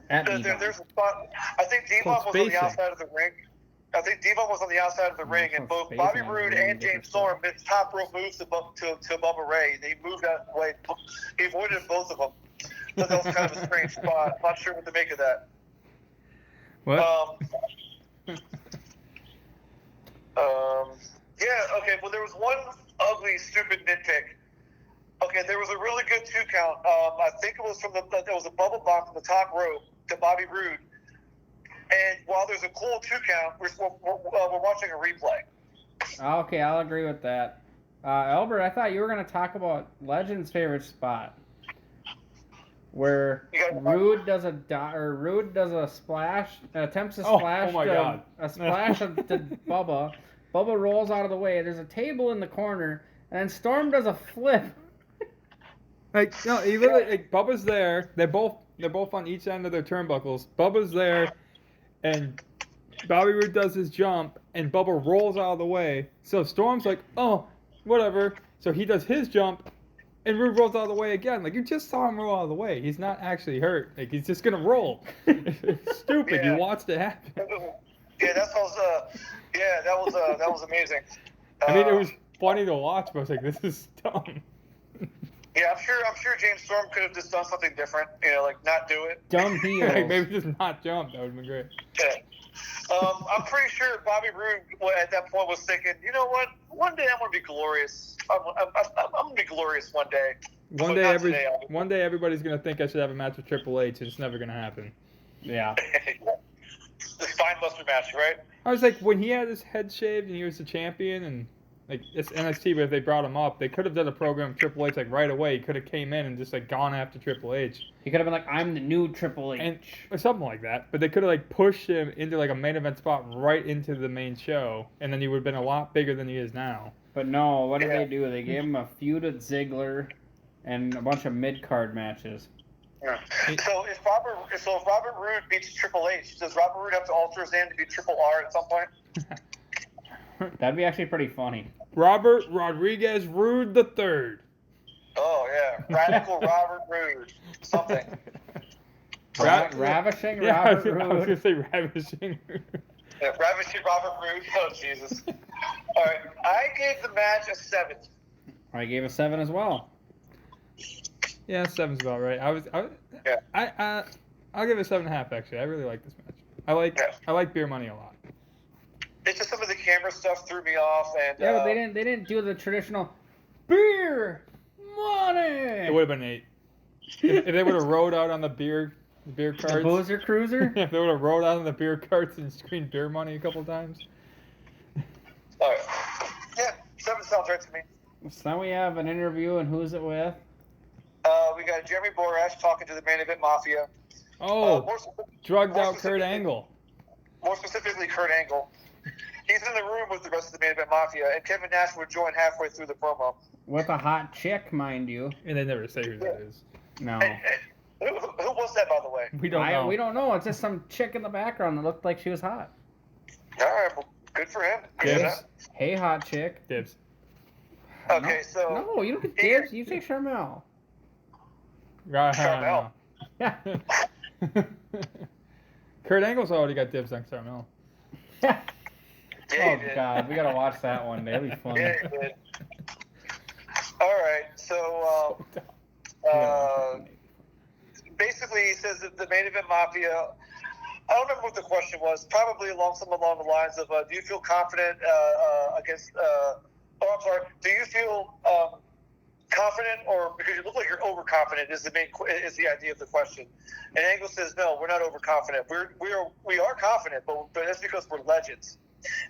There's a spot. I think Devon was on the outside of the ring. And both Bobby Roode and James Storm did top rope moves to Bubba Ray. They moved out of the way. He avoided both of them. So that was kind of a strange spot. I'm not sure what to make of that. What? Yeah, okay, well, there was one ugly, stupid nitpick. Okay, there was a really good 2 count. I think it was there was a bubble bomb from the top rope to Bobby Roode. And while there's a cool 2 count, we're watching a replay. Okay, I'll agree with that. Albert, I thought you were going to talk about Legend's favorite spot. Where Roode does a splash, attempts a splash to Bubba. Bubba rolls out of the way. There's a table in the corner, and then Storm does a flip. Like, no, he literally, like, Bubba's there. They're both on each end of their turnbuckles. Bubba's there, and Bobby Roode does his jump, and Bubba rolls out of the way. So Storm's like, oh, whatever. So he does his jump, and Roode rolls out of the way again. Like, you just saw him roll out of the way. He's not actually hurt. Like, he's just gonna roll. It's stupid. Yeah. You watched it happen. Yeah, that was amazing. I mean, it was funny to watch, but I was like, this is dumb. Yeah, I'm sure James Storm could have just done something different. You know, like not do it. Dumb heels. Like, maybe just not jump. That would have been great. Yeah. I'm pretty sure Bobby Roode at that point was thinking, you know what? One day I'm gonna be glorious. I'm gonna be glorious one day. One day everybody's gonna think I should have a match with Triple H, and it's never gonna happen. Yeah. The Spinebuster match, right? I was like, when he had his head shaved and he was the champion, and like it's NXT, but if they brought him up, they could have done a program with Triple H like right away. He could have came in and just like gone after Triple H. He could have been like, I'm the new Triple H. Or something like that. But they could have like pushed him into like a main event spot right into the main show, and then he would have been a lot bigger than he is now. But no, what did they do? They gave him a feud with Ziggler and a bunch of mid-card matches. Yeah. So if Robert Roode beats Triple H, does Robert Roode have to alter his name to be Triple R at some point? That'd be actually pretty funny. Robert Rodriguez Roode III. Oh yeah, Radical Robert Roode, something. Ravishing Yeah, Robert I was Roode. gonna say ravishing. Yeah, Ravishing Robert Roode. Oh Jesus. All right, I gave the match a 7. I gave a 7 as well. Yeah, 7's about right. I'll give it a 7.5 actually. I really like this match. I like Beer Money a lot. It's just some of the camera stuff threw me off, and Yeah, but they didn't do the traditional beer money. It would have been 8. If they would have rode out on the beer carts. The Boozer Cruiser. If they would have rode out on the beer carts and screamed Beer Money a couple times. all right. Yeah, 7 sounds right to me. So now we have an interview, and who's it with? We got Jeremy Borash talking to the Main Event Mafia. Oh, drugged more out Kurt Angle. More specifically, Kurt Angle. He's in the room with the rest of the Main Event Mafia, and Kevin Nash would join halfway through the promo. With a hot chick, mind you. And they never say who that is. No. Who was that, by the way? We don't know. We don't know. It's just some chick in the background that looked like she was hot. All right, well, good for him. Dibs. Hey, hot chick. Dibs. Okay, so... No, you don't get dibs. You say Charmel. Charmel. Yeah. Kurt Angle's already got dibs on Charmel. Yeah, Oh, he did. God. We got to watch that one day. It'll be fun. Yeah, he did. All right, so... basically, he says that the Main Event Mafia... I don't remember what the question was. Probably along the lines of, do you feel confident against... I'm sorry. Do you feel confident, or because you look like you're overconfident is the idea of the question? And Angle says, no, we're not overconfident. We are confident, but that's because we're legends,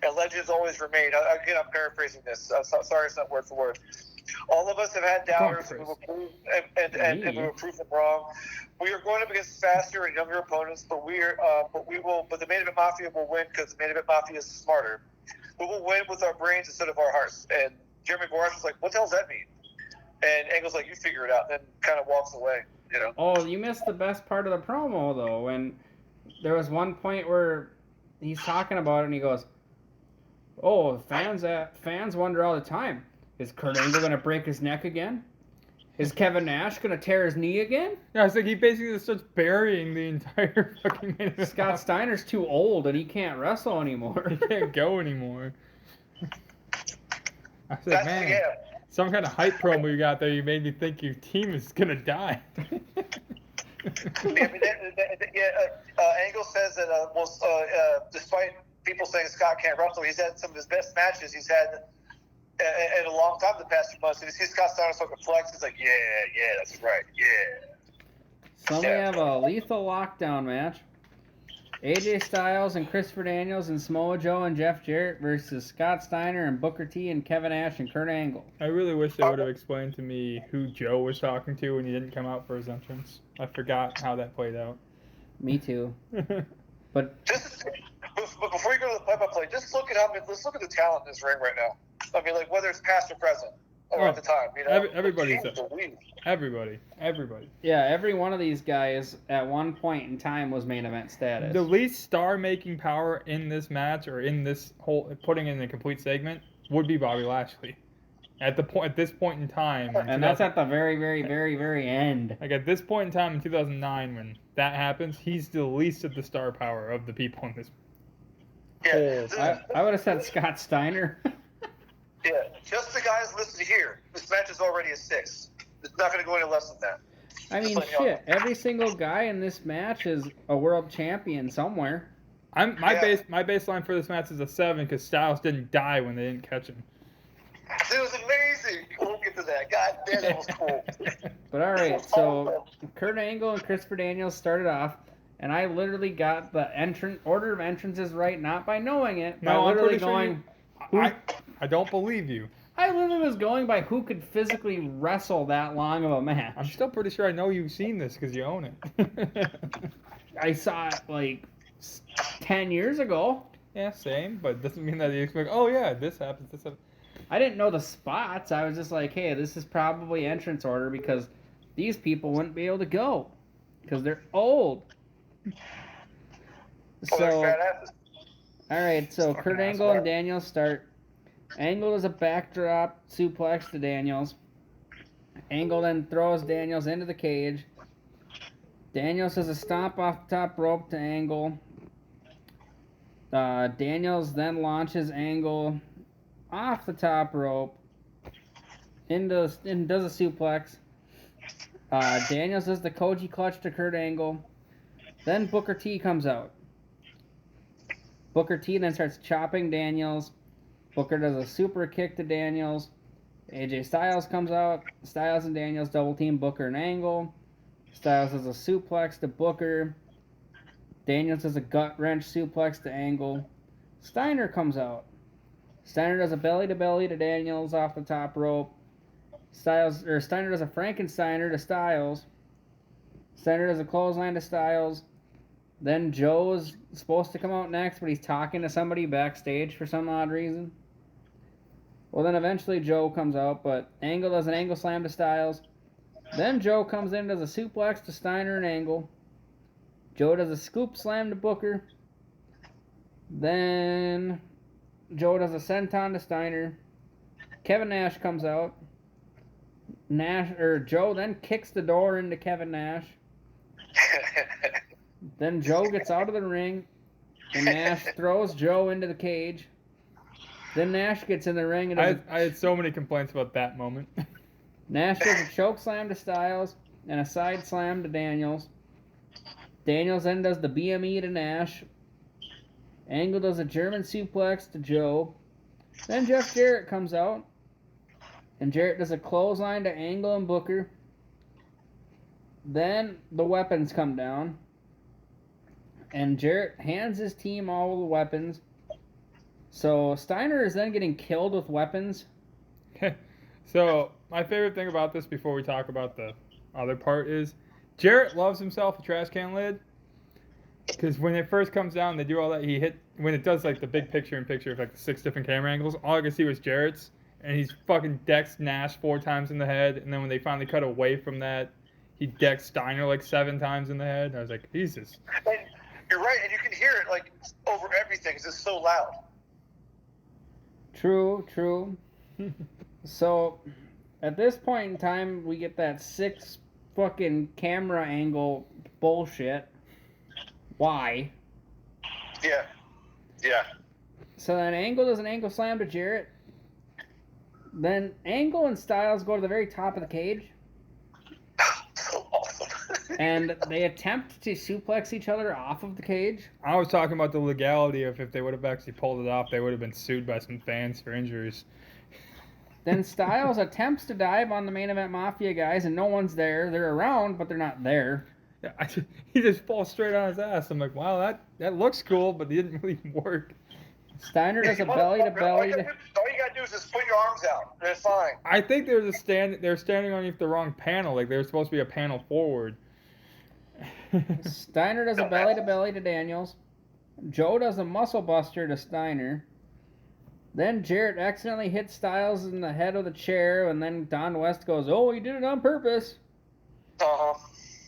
and legends always remain. Again, I'm paraphrasing this. Sorry, it's not word for word. All of us have had doubters, and we were proven wrong. We are going up against faster and younger opponents, but the Main Event Mafia will win because the Main Event Mafia is smarter. We will win with our brains instead of our hearts. And Jeremy Borash was like, what the hell does that mean? And Angle's like, you figure it out, and then kind of walks away, you know. Oh, you missed the best part of the promo, though, when there was one point where he's talking about it, and he goes, oh, fans wonder all the time, is Kurt Angle going to break his neck again? Is Kevin Nash going to tear his knee again? Yeah, it's like he basically just starts burying the entire fucking Main Event. Scott Steiner's too old, and he can't wrestle anymore. He can't go anymore. I was like, man, some kind of hype promo you got there, you made me think your team is going to die. Angle says that despite people saying Scott can't wrestle, he's had some of his best matches he's had in a long time the past few months. And you see Scott Steiner sort of flex, he's like, yeah, that's right, yeah. So we have a lethal lockdown match. AJ Styles and Christopher Daniels and Samoa Joe and Jeff Jarrett versus Scott Steiner and Booker T and Kevin Nash and Kurt Angle. I really wish they would have explained to me who Joe was talking to when he didn't come out for his entrance. I forgot how that played out. Me too. But before you go to the play-by-play, let's look at the talent in this ring right now. I mean, like, whether it's past or present. at the time. You know, everybody's Jeez Louise. everybody. Yeah, every one of these guys at one point in time was main event status. The least star-making power in this match, or in this whole putting in a complete segment, would be Bobby Lashley. At this point in time, and that's at the very, very, very, very end. Like at this point in time in 2009, when that happens, he's the least of the star power of the people in this. Yeah, I would have said Scott Steiner. Yeah, just the guys listed here. This match is already a 6. It's not going to go any less than that. I mean, shit. Every single guy in this match is a world champion somewhere. My baseline for this match is a 7 because Styles didn't die when they didn't catch him. It was amazing. We'll get to that. God damn, that was cool. But all right, so Kurt Angle and Christopher Daniels started off, and I literally got the order of entrances right, not by knowing it, by literally going. I don't believe you. I literally was going by who could physically wrestle that long of a match. I'm still pretty sure I know you've seen this because you own it. I saw it like 10 years ago. Yeah, same, but it doesn't mean that you expect, oh yeah, this happens, this happens. I didn't know the spots. I was just like, hey, this is probably entrance order because these people wouldn't be able to go because they're old. So, all right, so Kurt Angle and Daniels start. Angle does a backdrop suplex to Daniels. Angle then throws Daniels into the cage. Daniels does a stomp off the top rope to Angle. Daniels then launches Angle off the top rope and does a suplex. Daniels does the Koji clutch to Kurt Angle. Then Booker T comes out. Booker T then starts chopping Daniels. Booker does a super kick to Daniels. AJ Styles comes out. Styles and Daniels double team Booker and Angle. Styles does a suplex to Booker. Daniels does a gut wrench suplex to Angle. Steiner comes out. Steiner does a belly to belly to Daniels off the top rope. Steiner does a Frankensteiner to Styles. Steiner does a clothesline to Styles. Then Joe's supposed to come out next, but he's talking to somebody backstage for some odd reason. Well, then eventually Joe comes out, but Angle does an angle slam to Styles. Then Joe comes in and does a suplex to Steiner and Angle. Joe does a scoop slam to Booker. Then Joe does a senton to Steiner. Kevin Nash comes out. Joe then kicks the door into Kevin Nash. Then Joe gets out of the ring, and Nash throws Joe into the cage. Then Nash gets in the ring. And I had so many complaints about that moment. Nash does a choke slam to Styles and a side slam to Daniels. Daniels then does the BME to Nash. Angle does a German suplex to Joe. Then Jeff Jarrett comes out, and Jarrett does a clothesline to Angle and Booker. Then the weapons come down, and Jarrett hands his team all the weapons. So Steiner is then getting killed with weapons. So my favorite thing about this, before we talk about the other part, is Jarrett loves himself a trash can lid. Because when it first comes down, they do all that. When it does like the big picture-in-picture of like the 6 different camera angles, all I could see was Jarrett's, and he's fucking decks Nash 4 times in the head. And then when they finally cut away from that, he decks Steiner like 7 times in the head. And I was like, Jesus. And you're right, and you can hear it like over everything. It's just so loud. True. So, at this point in time, we get that 6 fucking camera angle bullshit. Why? Yeah. So then Angle does an angle slam to Jarrett. Then Angle and Styles go to the very top of the cage. So awesome. And they attempt to suplex each other off of the cage. I was talking about the legality of if they would have actually pulled it off, they would have been sued by some fans for injuries. Then Styles attempts to dive on the main event Mafia guys, and no one's there. They're around, but they're not there. Yeah, he just falls straight on his ass. I'm like, wow, that looks cool, but it didn't really work. Steiner does a belly to belly. All you gotta do is just put your arms out. It's fine. I think they're standing underneath the wrong panel. Like they were supposed to be a panel forward. Steiner does a belly to belly to Daniels. Joe does a muscle buster to Steiner. Then Jarrett accidentally hits Styles in the head of the chair, and then Don West goes, "Oh, he did it on purpose." Uh-huh.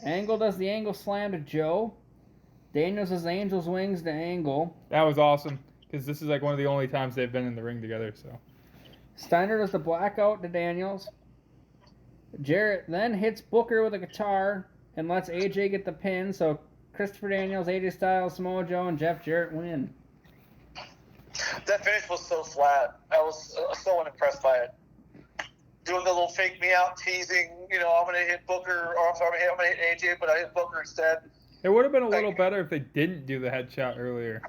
Angle does the angle slam to Joe. Daniels does Angel's wings to Angle. That was awesome, because this is like one of the only times they've been in the ring together, so. Steiner does the blackout to Daniels. Jarrett then hits Booker with a guitar and lets AJ get the pin, so Christopher Daniels, AJ Styles, Samoa Joe, and Jeff Jarrett win. That finish was so flat. I was so unimpressed by it. Doing the little fake me out, teasing, I'm going to hit Booker, or I'm sorry, I'm going to hit AJ, but I hit Booker instead. It would have been a little better if they didn't do the headshot earlier.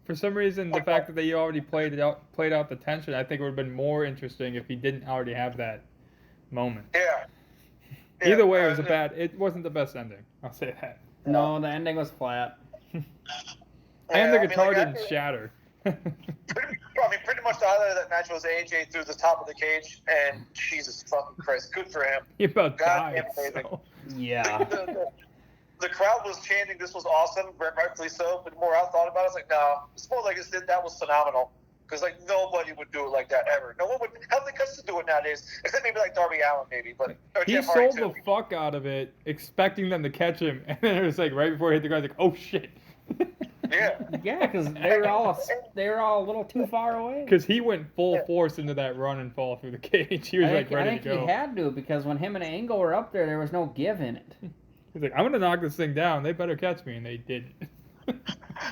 For some reason, the fact that they already played out the tension, I think it would have been more interesting if he didn't already have that moment. Yeah. Either way, it wasn't the best ending. I'll say that. No, the ending was flat. And the guitar didn't shatter. Pretty much the highlight of that match was AJ through the top of the cage, and Jesus fucking Christ, good for him. He about died. Amazing. So. Yeah. The crowd was chanting, "This was awesome," rightfully so. But the more I thought about it, I was like, "No, it's more like that was phenomenal." Because nobody would do it like that ever. No one would have the guts to do it nowadays, except maybe like Darby Allin, maybe. But he Jeff Hardy sold the fuck out of it, expecting them to catch him, and then it was like right before he hit the ground, like, "Oh shit." Yeah. Yeah, because they were all a little too far away. Because he went full force into that run and fall through the cage. He was ready to go. I think he had to, because when him and Angle were up there was no give in it. He's like, "I'm gonna knock this thing down. They better catch me," and they didn't.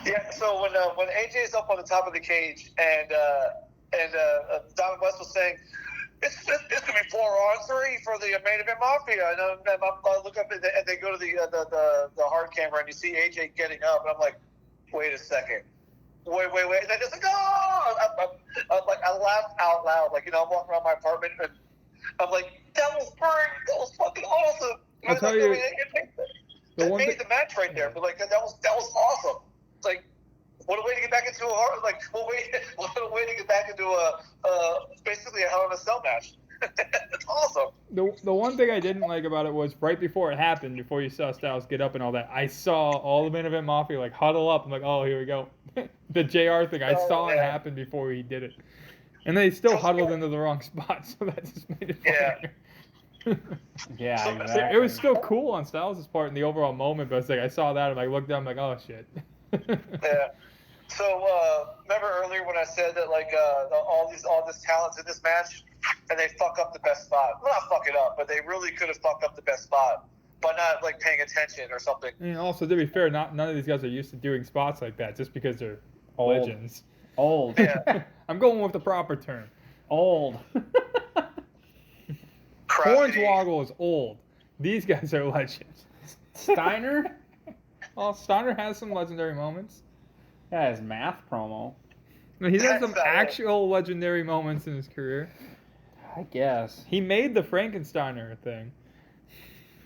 Yeah. So when AJ's up on the top of the cage and Don West was saying, It's gonna be 4-on-3 for the main event Mafia, and I look up and they go to the hard camera and you see AJ getting up, and I'm like, wait a second, wait, and then just like, oh, I laughed out loud, like I'm walking around my apartment and I'm like, that was great, that was fucking awesome. I'll tell you, it made the match right there, but like that was awesome. It's like, what a way to get back into what a way to get back into basically a Hell in a Cell match. It's awesome. The one thing I didn't like about it was right before it happened, before you saw Styles get up and all that, I saw all the main event Mafia like huddle up. I'm like, oh, here we go. The JR thing, I saw it happen before he did it. And they still huddled into the wrong spot, so that just made it funnier. Yeah, So, exactly. It was still cool on Styles' part in the overall moment, but it's like I saw that and I looked down, I'm like, oh shit. Yeah. So remember earlier when I said that like all this talent's in this match, and they fuck up the best spot. Well, not fuck it up, but they really could have fucked up the best spot by not like paying attention or something. And also, to be fair, none of these guys are used to doing spots like that just because they're legends. Old. Yeah. I'm going with the proper term. Old. Hornswoggle is old. These guys are legends. Steiner? Well, Steiner has some legendary moments. Yeah, his math promo. He's had some actual legendary moments in his career. I guess. He made the Frankensteiner thing.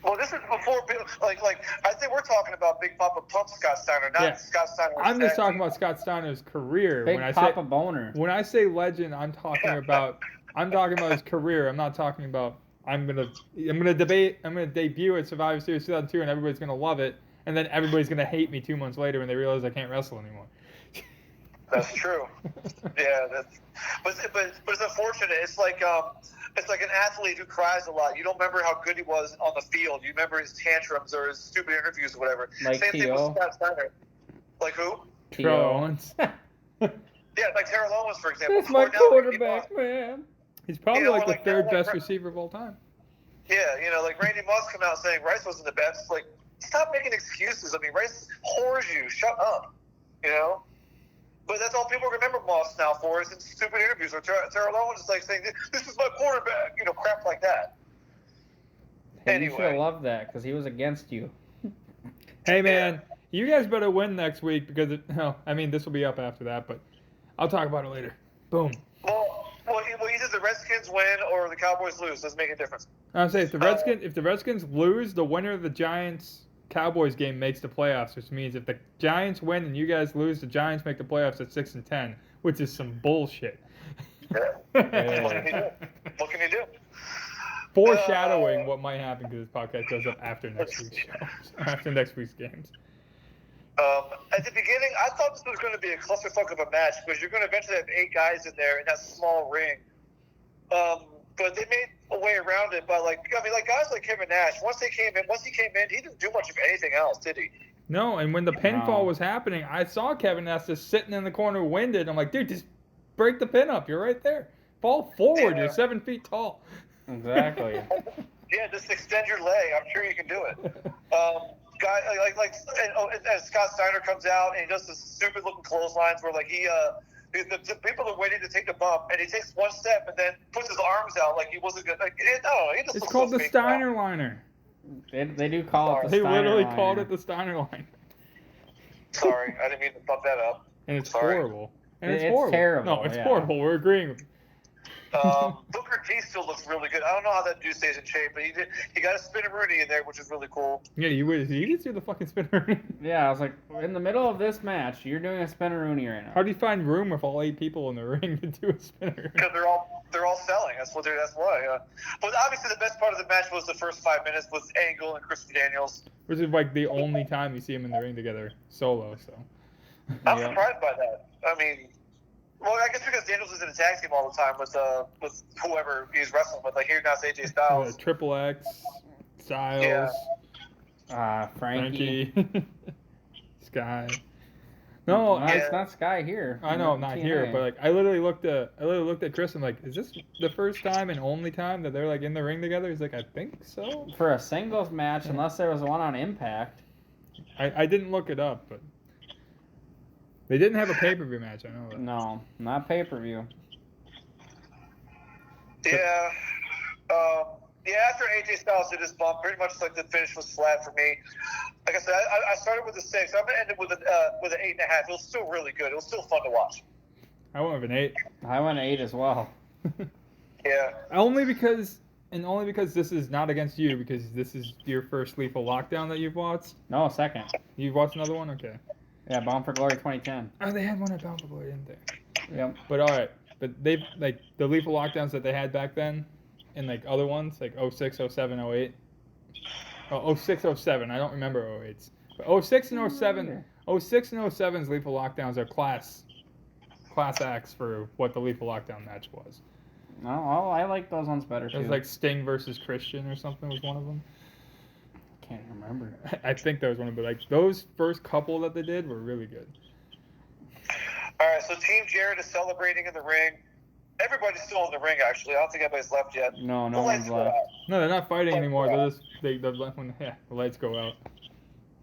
Well, this is before, like I think we're talking about Big Papa Pump Scott Steiner, not Scott Steiner. I'm just talking about Scott Steiner's career. Big Papa Boner. When I say legend, I'm talking about his career. I'm not talking about I'm gonna debut at Survivor Series 2002 and everybody's gonna love it, and then everybody's gonna hate me 2 months later when they realize I can't wrestle anymore. That's true. Yeah, but it's unfortunate. It's like an athlete who cries a lot. You don't remember how good he was on the field. You remember his tantrums or his stupid interviews or whatever. Like Same thing with Scott Steiner. Like who? Terrell Owens. Yeah, like Terrell Owens, for example. That's my quarterback, man. He's probably like the like third that, best receiver of all time. Yeah, like Randy Moss come out saying Rice wasn't the best. Like, stop making excuses. I mean, Rice whores you. Shut up. But that's all people remember Moss now for is in stupid interviews or Terrell Owens is like saying, "This is my quarterback," crap like that. Hey, Anyway. You should have loved that because he was against you. Hey man, you guys better win next week because this will be up after that, but I'll talk about it later. Boom. Well, either the Redskins win or the Cowboys lose. Doesn't make a difference. I'll say if the Redskins lose, the winner of the Giants-Cowboys game makes the playoffs, which means if the Giants win and you guys lose, the Giants make the playoffs at 6-10, which is some bullshit. Yeah. What can you do? Foreshadowing what might happen because this podcast goes up after next week's show, after next week's games. At the beginning, I thought this was going to be a clusterfuck of a match because you're going to eventually have 8 guys in there in that small ring. But they made a way around it. But guys like Kevin Nash, once he came in, he didn't do much of anything else, did he? No, and when the pinfall was happening, I saw Kevin Nash just sitting in the corner winded. I'm like, dude, just break the pin up. You're right there. Fall forward. Yeah. You're 7 feet tall. Exactly. Yeah, just extend your leg. I'm sure you can do it. And Scott Steiner comes out and he does this stupid looking clotheslines where the people are waiting to take the bump and he takes one step and then puts his arms out like he wasn't good. It's called the Steiner liner. They do call it the They Steiner literally liner. called it the Steiner line. Sorry, I didn't mean to bump that up. And it's Sorry. horrible. And it's It's horrible. terrible, No, it's yeah. horrible. We're agreeing. Booker T still looks really good. I don't know how that dude stays in shape, but he got a spinneroonie in there, which is really cool. Yeah, you did do the fucking spinner. Yeah, I was like, in the middle of this match, you're doing a spinneroonie right now. How do you find room with all 8 people in the ring to do a spinner? Because they're all selling. That's why. But obviously, the best part of the match was the first 5 minutes with Angle and Christian Daniels. Which is like the only time you see them in the ring together solo. So I'm Yeah. surprised by that. I mean, well, I guess because Daniels is in a tag team all the time with whoever he's wrestling with. Like here now, it's AJ Styles. Triple X, Styles, Frankie. Sky. No, It's not Sky here. I know, not TNA. here, but like I literally looked at Chris and like, is this the first time and only time that they're like in the ring together? He's like, I think so. For a singles match, unless there was one on Impact. I didn't look it up, but they didn't have a pay-per-view match. I know that. No, not pay-per-view. Yeah. After AJ Styles did his bump, pretty much like the finish was flat for me. Like I said, I started with a 6. I'm gonna end it with an 8.5. It was still really good. It was still fun to watch. I went with an 8. I went 8 as well. Yeah. Only because this is not against you, because this is your first Lethal Lockdown that you've watched. No, second. You've watched another one? Okay. Yeah, Bound for Glory 2010. Oh, they had one at Bound for Glory, didn't they? Yep. But alright. But they've, like, the Lethal Lockdowns that they had back then, and, like, other ones, like 06, 07, 08. Oh, 06, 07. I don't remember 08's. But 06 and 07, 06 and 07's Lethal Lockdowns are class acts for what the Lethal Lockdown match was. No, I like those ones better, It too. was like Sting versus Christian or something was one of them. Can't remember. I think that was one of them, but like those first couple that they did were really good. All right, so Team Jarrett is celebrating in the ring. Everybody's still in the ring, actually. I don't think anybody's left yet. No The lights one's go left. out. No, they're not fighting anymore. They're just the lights go out.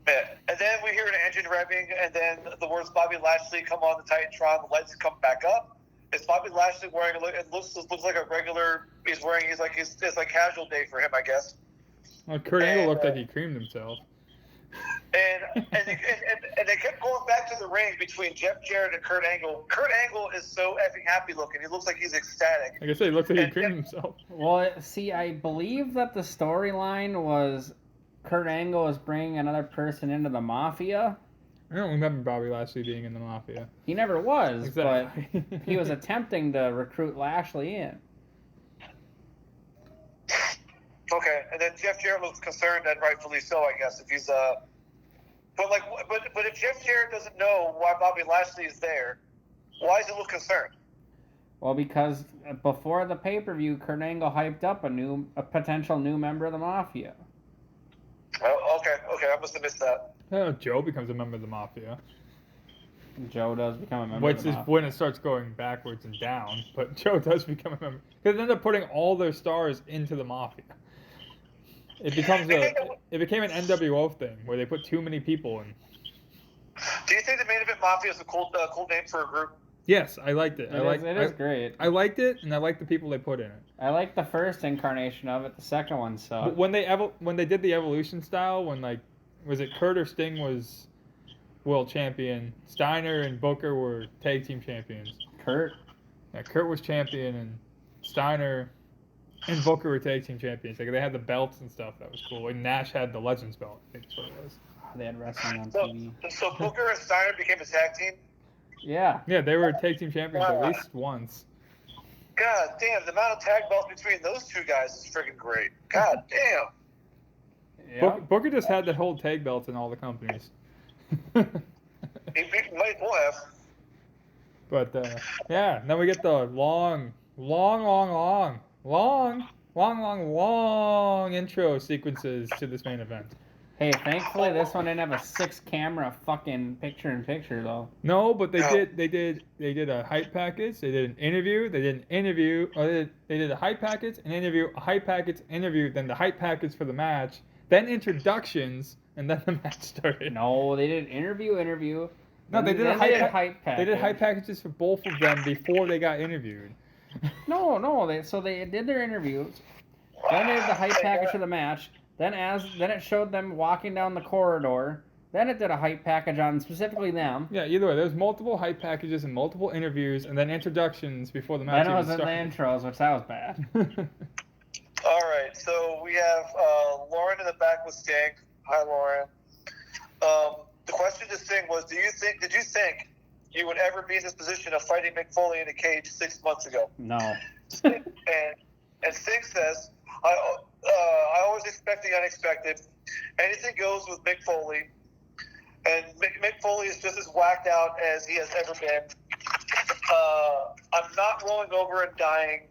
Yeah. And then we hear an engine revving, and then the words Bobby Lashley come on the Titantron. The lights come back up. It's Bobby Lashley wearing it looks like a regular. It's like casual day for him, I guess. Well, Kurt Angle looked like he creamed himself. And they kept going back to the ring between Jeff Jarrett and Kurt Angle. Kurt Angle is so effing happy looking. He looks like he's ecstatic. Like I said, he looked like he creamed himself. Well, see, I believe that the storyline was Kurt Angle is bringing another person into the Mafia. I don't remember Bobby Lashley being in the Mafia. He never was, Exactly. but he was attempting to recruit Lashley in. Okay, and then Jeff Jarrett looks concerned, and rightfully so, I guess. If he's but if Jeff Jarrett doesn't know why Bobby Lashley is there, why does he look concerned? Well, because before the pay-per-view, Kurt Angle hyped up a potential new member of the Mafia. Oh, okay, I must have missed that. Joe becomes a member of the Mafia. Joe does become a member Which of the is Mafia. when it starts going backwards and down. But Joe does become a member. Because they end up putting all their stars into the Mafia. It became an NWO thing where they put too many people in. Do you think the Main Event Mafia is a cool name for a group? Yes, I liked it. It is great. I liked it, and I liked the people they put in it. I like the first incarnation of it. The second one sucked. But when they did the Evolution style, when like was it Kurt or Sting was world champion, Steiner and Booker were tag team champions. Kurt. Yeah, Kurt was champion, and Steiner and Booker were tag team champions. Like they had the belts and stuff. That was cool. And Nash had the Legends belt. I think that's what it was. They had wrestling on TV. So Booker and Steiner became a tag team? Yeah. Yeah, they were tag team champions at least once. God damn, the amount of tag belts between those two guys is freaking great. God damn. Yeah. Booker just had to hold tag belts in all the companies. He might well have. But yeah, then we get the long intro sequences to this main event. Hey, thankfully this one didn't have a 6-camera fucking picture-in-picture though. No, but they did a hype package. They did an interview. They did an interview. They did a hype package, an interview, a hype package, interview, then the hype package for the match, then introductions, and then the match started. No, they did interview. No, they did a hype package. They did hype packages for both of them before they got interviewed. No, they did their interviews. Then they did the hype package for the match. Then it showed them walking down the corridor. Then it did a hype package on specifically them. Yeah, either way, there's multiple hype packages and multiple interviews, and then introductions before the match. Then it was in the intros, which that was bad. All right, so we have Lauren in the back with Sting. Hi, Lauren. The question to Sting was, did you think you would ever be in this position of fighting Mick Foley in a cage 6 months ago? No. And Sting says, I always expect the unexpected. Anything goes with Mick Foley. And Mick Foley is just as whacked out as he has ever been. I'm not rolling over and dying.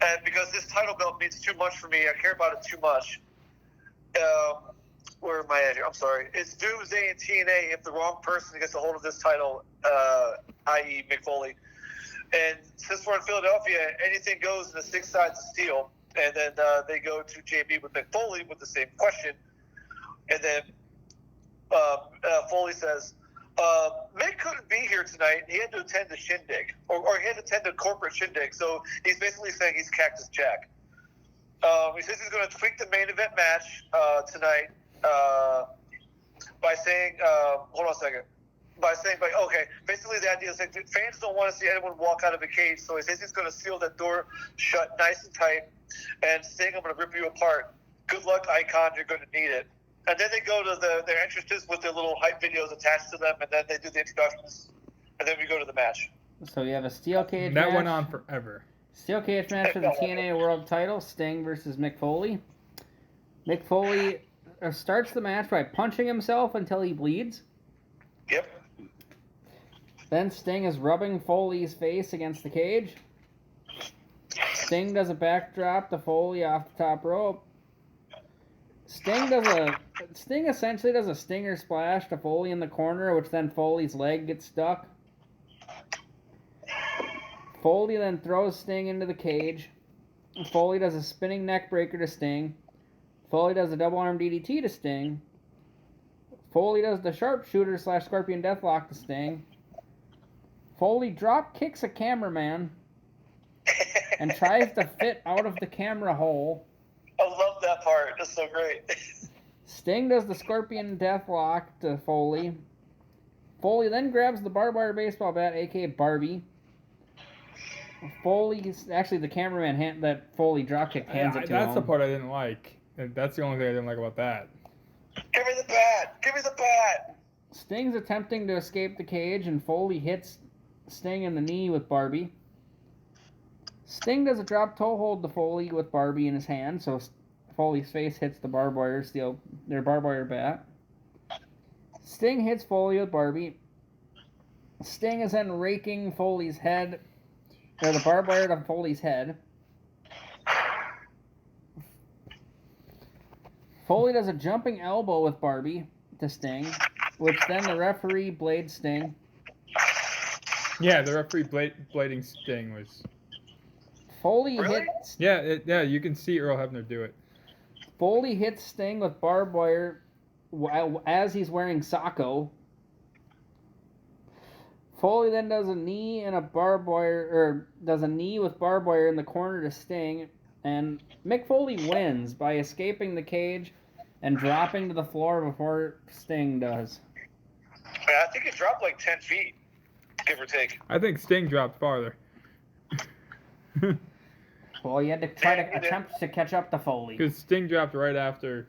And because this title belt means too much for me, I care about it too much. Where am I at here? I'm sorry. It's doomsday in TNA if the wrong person gets a hold of this title, i.e. Mick Foley. And since we're in Philadelphia, anything goes in the 6 sides of steel. And then they go to JB with Mick Foley with the same question. And then Foley says, Mick couldn't be here tonight. He had to attend the shindig. Or he had to attend a corporate shindig. So he's basically saying he's Cactus Jack. He says he's going to tweak the main event match tonight by saying, hold on a second. Okay, basically the idea is that fans don't want to see anyone walk out of a cage, so he says he's going to seal that door shut nice and tight and saying, I'm going to rip you apart. Good luck, Icon, you're going to need it. And then they go to their entrances with their little hype videos attached to them, and then they do the introductions, and then we go to the match. So you have a steel cage that match. went on forever. Steel cage match for the TNA World Title, Sting versus Mick Foley. Mick Foley starts the match by punching himself until he bleeds. Yep. Then Sting is rubbing Foley's face against the cage. Sting does a backdrop to Foley off the top rope. Sting essentially does a stinger splash to Foley in the corner, which then Foley's leg gets stuck. Foley then throws Sting into the cage. Foley does a spinning neck breaker to Sting. Foley does a double arm DDT to Sting. Foley does the sharpshooter / scorpion deathlock to Sting. Foley drop kicks a cameraman and tries to fit out of the camera hole. I love that part. It's so great. Sting does the scorpion deathlock to Foley. Foley then grabs the barbed wire baseball bat, aka Barbie. Actually the cameraman that Foley dropkick hands it to That's him. the part I didn't like. That's the only thing I didn't like about that. Give me the bat! Give me the bat! Sting's attempting to escape the cage, and Foley hits Sting in the knee with Barbie. Sting does a drop toe hold to Foley with Barbie in his hand, so Foley's face hits the barbed wire bat. Sting hits Foley with Barbie. Sting is then raking Foley's head, or the barbed wire to Foley's head. Foley does a jumping elbow with Barbie to Sting, which then the referee blades Sting. Yeah, the referee blading Sting was... Foley Really? hits... Yeah, you can see Earl Hebner do it. Foley hits Sting with barbed wire as he's wearing Sacco. Foley then does a knee and a barbed wire, or does a knee with barbed wire in the corner to Sting, and Mick Foley wins by escaping the cage and dropping to the floor before Sting does. I think it dropped like 10 feet, give or take. I think Sting dropped farther. Well, you had to try to attempt to catch up to Foley. Because Sting dropped right after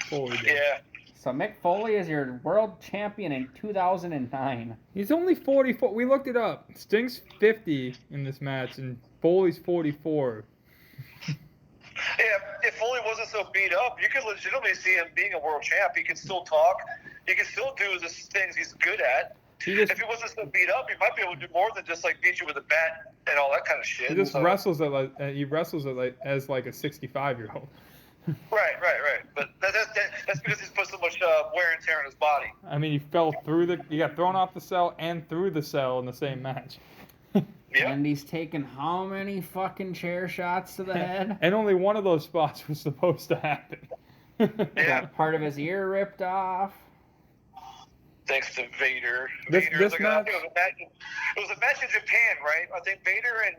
Foley did. Yeah. So Mick Foley is your world champion in 2009. He's only 44. We looked it up. Sting's 50 in this match, and Foley's 44. Yeah, if Foley wasn't so beat up, you could legitimately see him being a world champ. He can still talk. He can still do the things he's good at. If he wasn't so beat up, he might be able to do more than just like beat you with a bat and all that kind of shit. He just wrestles it like as like a 65-year-old. Right. But that's because he's put so much wear and tear on his body. I mean, he got thrown off the cell and through the cell in the same match. Yeah. And he's taken how many fucking chair shots to the head? And only one of those spots was supposed to happen. Yeah. Got part of his ear ripped off. Thanks to Vader. This Vader, match? it was a match in Japan, right? I think Vader and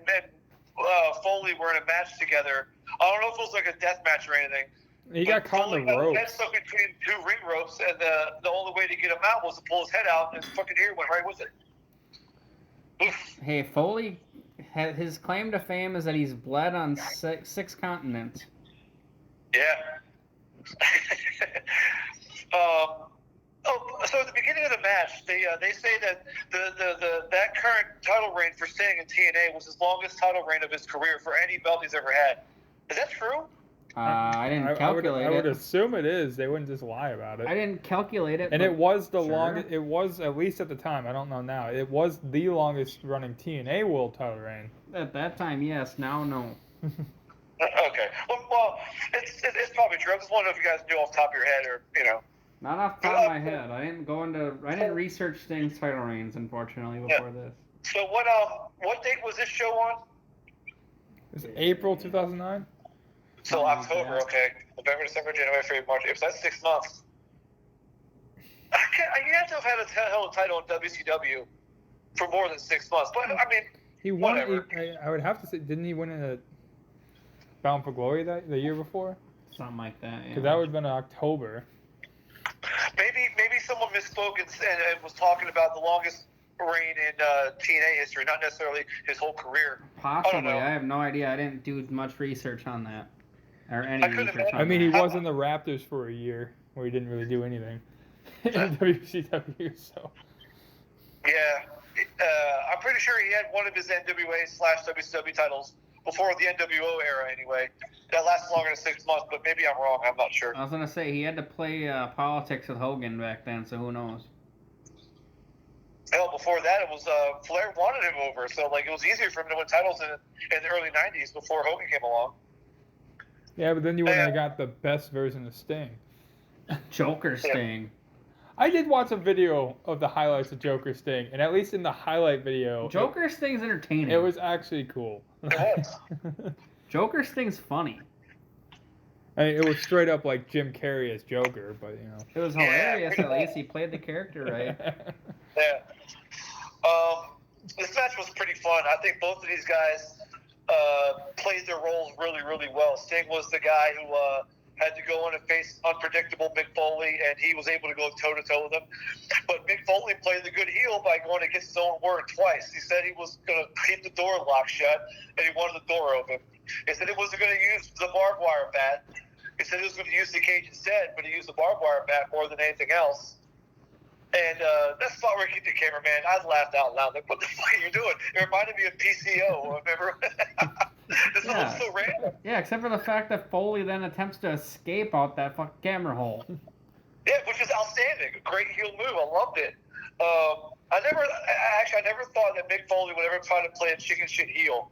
Foley were in a match together. I don't know if it was like a death match or anything. He got caught in the Foley ropes. got stuck between two ring ropes, and the only way to get him out was to pull his head out, and his fucking ear went right with it. Oof. Hey, Foley, his claim to fame is that he's bled on six continents. Yeah. So at the beginning of the match, they say that that current title reign for Sting in TNA was his longest title reign of his career for any belt he's ever had. Is that true? I didn't calculate it. I would assume it is. They wouldn't just lie about it. I didn't calculate it. And it was the sure. longest. It was, at least at the time. I don't know now. It was the longest running TNA World Title reign. At that time, yes. Now, no. Okay. Well, it's probably true. I just wondering if you guys knew off the top of your head, or Not off the top of my head. I didn't research Sting's title reigns, unfortunately, before this. So what date was this show on? It was April 2009. So October, okay. November, December, January, February, March. If that's 6 months. You have to have had a hell of a title in WCW for more than 6 months. But I mean, He won. whatever. I would have to say, didn't he win in a Bound for Glory the year before? Something like that. Yeah. Because that would have been in October. Maybe someone misspoke and was talking about the longest reign in TNA history, not necessarily his whole career. Possibly. I have no idea. I didn't do much research on that. Or any I couldn't research on I mean, he that. was in the Raptors for a year where he didn't really do anything in WCW. So Yeah, I'm pretty sure he had one of his NWA/WCW titles before the NWO era. Anyway, that lasted longer than 6 months, but maybe I'm wrong. I'm not sure. I was going to say, he had to play politics with Hogan back then, so who knows? Hell, before that, it was Flair wanted him over, so like it was easier for him to win titles in the early '90s before Hogan came along. yeah, but then you wouldn't have got the best version of Sting. Joker Sting. I did watch a video of the highlights of Joker Sting, and at least in the highlight video, Joker Sting's entertaining. it was actually cool. Joker Sting's funny. I mean, it was straight up like Jim Carrey as Joker, but you know. It was hilarious, at least. He played the character right. Yeah. This match was pretty fun. I think both of these guys played their roles really, really well. Sting was the guy who had to go in and face unpredictable Mick Foley, and he was able to go toe-to-toe with him. But Mick Foley played the good heel by going against his own word twice. He said he was going to keep the door locked shut, and he wanted the door open. He said he wasn't going to use the barbed wire bat. He said he was going to use the cage instead, but he used the barbed wire bat more than anything else. And that spot where he kicked the cameraman, I laughed out loud. Like, what the fuck are you doing? It reminded me of PCO. Remember? This was so random. Yeah, except for the fact that Foley then attempts to escape out that fucking camera hole. Yeah, which was outstanding. A great heel move. I loved it. I never thought that Mick Foley would ever try to play a chicken shit heel,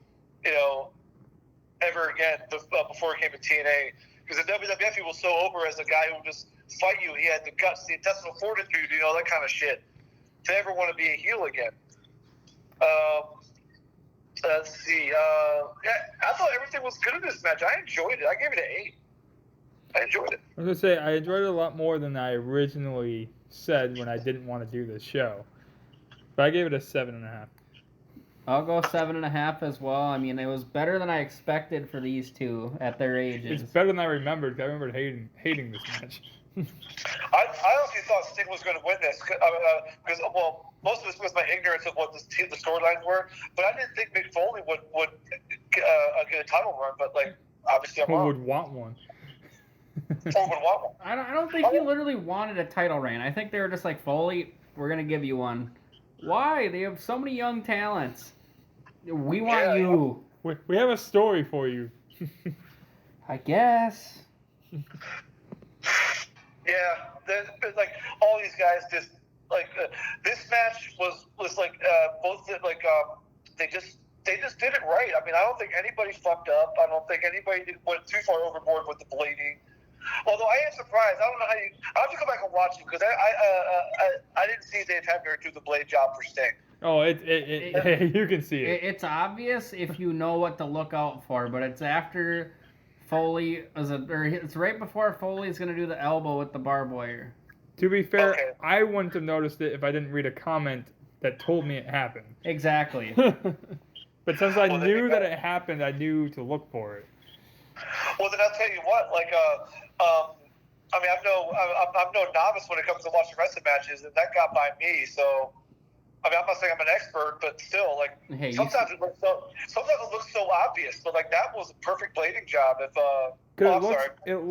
ever again before he came to TNA. Because the WWF, he was so over as a guy who would just fight you. He had the guts, the intestinal fortitude, that kind of shit, to ever want to be a heel again. Let's see. I thought everything was good in this match. I enjoyed it. I gave it an 8. I enjoyed it. I was gonna say I enjoyed it a lot more than I originally said when I didn't want to do this show, but I gave it a 7.5. I'll go 7.5 as well. I mean, it was better than I expected for these two at their ages. It's better than I remembered. I remembered hating this match. I honestly thought Sting was going to win this because most of this was my ignorance of what the storylines were. But I didn't think Mick Foley would get a title run. But obviously I'm Who wrong. would want one? Or would want one. I don't think he literally wanted a title reign. I think they were just like, Foley, we're going to give you one. Why? They have so many young talents. We want you. We have a story for you. I guess. Yeah, like all these guys just like this match was like both like they just did it right. I mean, I don't think anybody fucked up. I don't think anybody went too far overboard with the blading. Although I am surprised. I don't know how you. I have to go back and watch it because I didn't see Dave Hebner do the blade job for Sting. Oh, you can see it. It's obvious if you know what to look out for, but it's after Foley it's right before Foley's gonna do the elbow with the barbed wire. To be fair, Okay. I wouldn't have noticed it if I didn't read a comment that told me it happened. Exactly. But since I knew that it happened, I knew to look for it. Well, then I'll tell you what. Like, I mean, I'm no novice when it comes to watching wrestling matches, and that got by me. So, I mean, I'm not saying I'm an expert, but still, like, Hey, sometimes it looks so obvious. But like, that was a perfect blading job. If it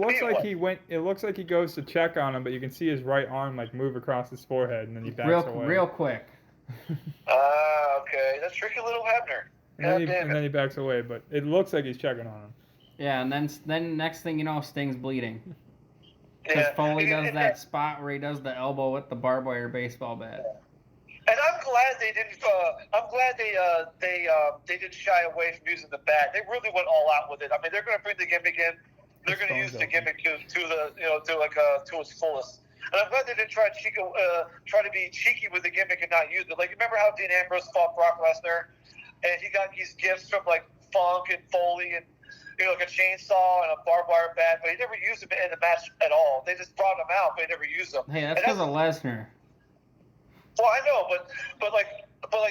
looks like he goes to check on him, but you can see his right arm like move across his forehead, and then he backs away. Real quick. Okay, that's tricky little Hebner. And then he backs away, but it looks like he's checking on him. Yeah, and then next thing you know, Sting's bleeding. Because Foley does that spot where he does the elbow with the barbed wire baseball bat. And I'm glad they didn't. I'm glad they didn't shy away from using the bat. They really went all out with it. I mean, they're going to bring the gimmick in. They're going to use the gimmick to its fullest. And I'm glad they didn't try to be cheeky with the gimmick and not use it. Like, remember how Dean Ambrose fought Brock Lesnar, and he got these gifts from like Funk and Foley and like a chainsaw and a barbed wire bat, but he never used them in the match at all. They just brought them out, but he never used them. Hey, that's because of Lesnar. Well, I know, but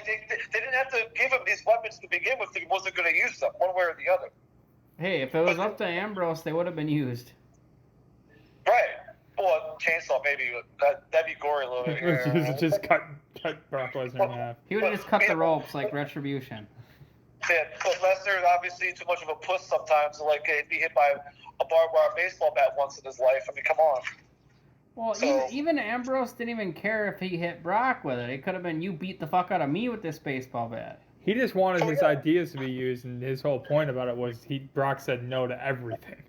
they didn't have to give him these weapons to begin with. He wasn't going to use them one way or the other. Hey, if it was up to Ambrose, they would have been used. Right. Well, chainsaw maybe that'd be gory a little bit. Just cut Brock Lesnar in half. He would have just cut the ropes like Retribution. Yeah, but Lesnar is obviously too much of a puss sometimes to like be hit by a barbed wire baseball bat once in his life. I mean, come on. Well, even Ambrose didn't even care if he hit Brock with it. It could have been, you beat the fuck out of me with this baseball bat. He just wanted his ideas to be used, and his whole point about it was Brock said no to everything.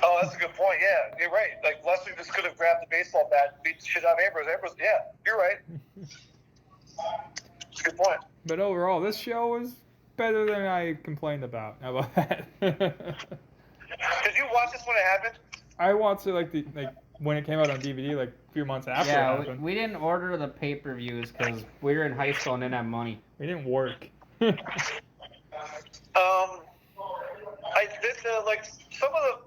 Oh, that's a good point. Yeah, you're right. Like, Lesnar just could have grabbed the baseball bat and beat the shit out of Ambrose. Yeah, you're right. That's a good point. But overall, this show was better than I complained about. How about that? Did you watch this when it happened? I watched it when it came out on DVD, like a few months after it happened. We didn't order the pay-per-views because we were in high school and didn't have money. We didn't work. I did like some of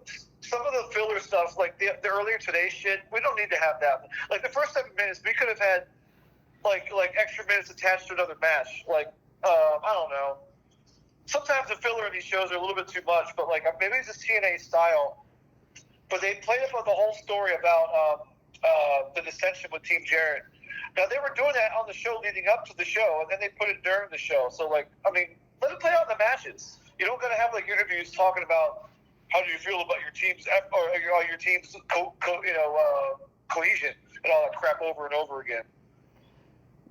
the filler stuff, like the earlier Today shit. We don't need to have that. Like the first 7 minutes, we could have had like extra minutes attached to another match. Like I don't know. Sometimes the filler in these shows are a little bit too much, but like maybe it's just TNA style. But they played up the whole story about the dissension with Team Jarrett. Now, they were doing that on the show leading up to the show, and then they put it during the show. So, like, I mean, let it play out in the matches. You don't got to have, like, interviews talking about how do you feel about your team's cohesion and all that crap over and over again.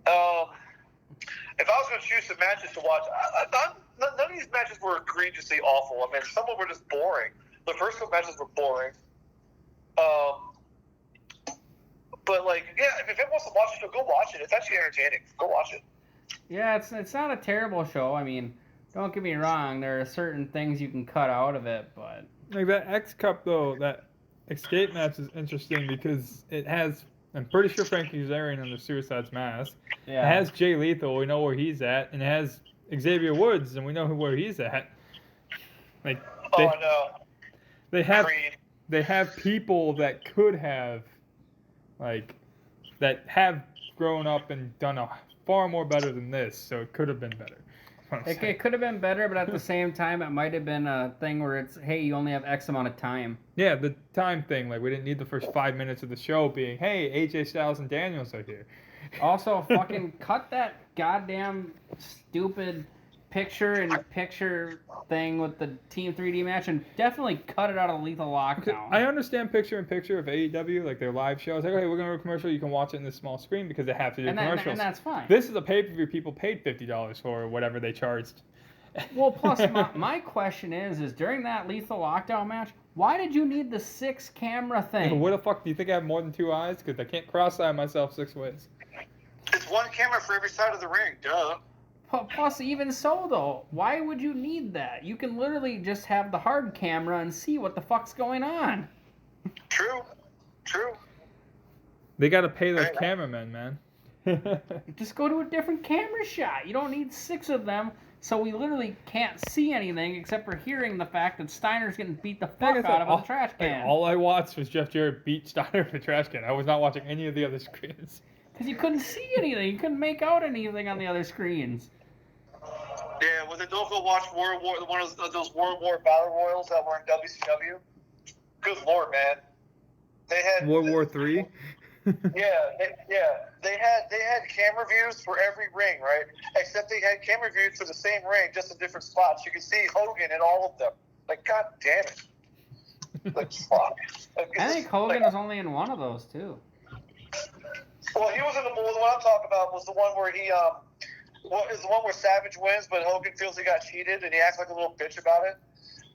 If I was going to choose some matches to watch, none of these matches were egregiously awful. I mean, some of them were just boring. The first couple matches were boring. But like, yeah, if anyone wants to watch it, go watch it. It's actually entertaining. Go watch it. Yeah, it's not a terrible show. I mean, don't get me wrong. There are certain things you can cut out of it, but like that X Cup though, that Xscape match is interesting because it has. I'm pretty sure Frankie Kazarian under Suicide's mask. yeah. It has Jay Lethal. We know where he's at, and it has Xavier Woods, and we know where he's at. Like they have people that could have, like, that have grown up and done a far more better than this, so it could have been better. It could have been better, but at the same time, it might have been a thing where it's, hey, you only have X amount of time. Yeah, the time thing. Like, we didn't need the first 5 minutes of the show being, hey, AJ Styles and Daniels are here. Also, fucking cut that goddamn stupid picture-in-picture thing with the Team 3D match and definitely cut it out of Lethal Lockdown. I understand picture-in-picture of AEW, like their live shows. Like, okay, we're going to go to commercial. You can watch it in this small screen because they have to do commercials. And that's fine. This is a pay-per-view people paid $50 for or whatever they charged. Well, plus my question is during that Lethal Lockdown match, why did you need the 6-camera thing? Where the fuck do you think I have more than 2 eyes? Because I can't cross-eye myself 6 ways. It's one camera for every side of the ring. Duh. Plus, even so, though, why would you need that? You can literally just have the hard camera and see what the fuck's going on. True. They got to pay those cameramen, man. Just go to a different camera shot. You don't need 6 of them, so we literally can't see anything except for hearing the fact that Steiner's getting beat the fuck out of a trash can. All I watched was Jeff Jarrett beat Steiner with a trash can. I was not watching any of the other screens. Because you couldn't see anything. You couldn't make out anything on the other screens. Yeah, well, then don't go watch one of those World War Battle Royals that were in WCW. Good Lord, man. They had World War III? They had camera views for every ring, right? Except they had camera views for the same ring, just in different spots. You could see Hogan in all of them. Like, god damn it. Like, fuck. I think Hogan was only in one of those, too. Well, he was in the one I'm talking about was the one where he is the one where Savage wins, but Hogan feels he got cheated and he acts like a little bitch about it.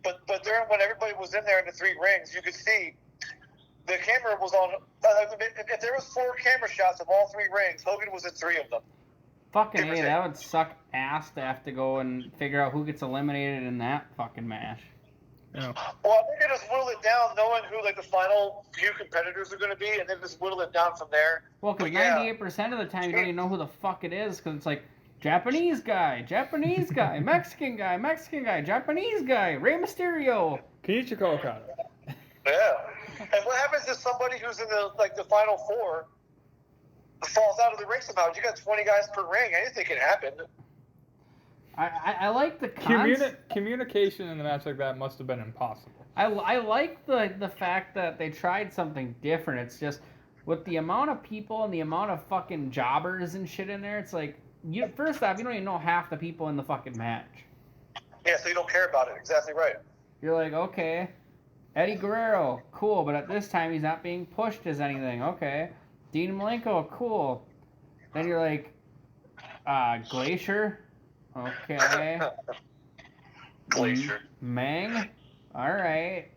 But during when everybody was in there in the 3 rings, you could see the camera was on. If there was 4 camera shots of all 3 rings, Hogan was in 3 of them. Fucking A, that would suck ass to have to go and figure out who gets eliminated in that fucking match. Yeah. Well, I think they just whittle it down, knowing who like the final few competitors are going to be, and then just whittle it down from there. Well, because 98% of the time you don't even know who the fuck it is, because it's like Japanese guy, Mexican guy, Japanese guy, Rey Mysterio. Kiichiro Okada. Yeah. And what happens if somebody who's in the final 4 falls out of the ring somehow? You got 20 guys per ring. Anything can happen. I like the communication in a match like that must have been impossible. I like the fact that they tried something different. It's just with the amount of people and the amount of fucking jobbers and shit in there, it's like first off, you don't even know half the people in the fucking match. Yeah, so you don't care about it. Exactly right. You're like, okay, Eddie Guerrero, cool, but at this time he's not being pushed as anything. Okay, Dean Malenko, cool. Then you're like, Glacier. Okay. Glacier. Mang? Alright.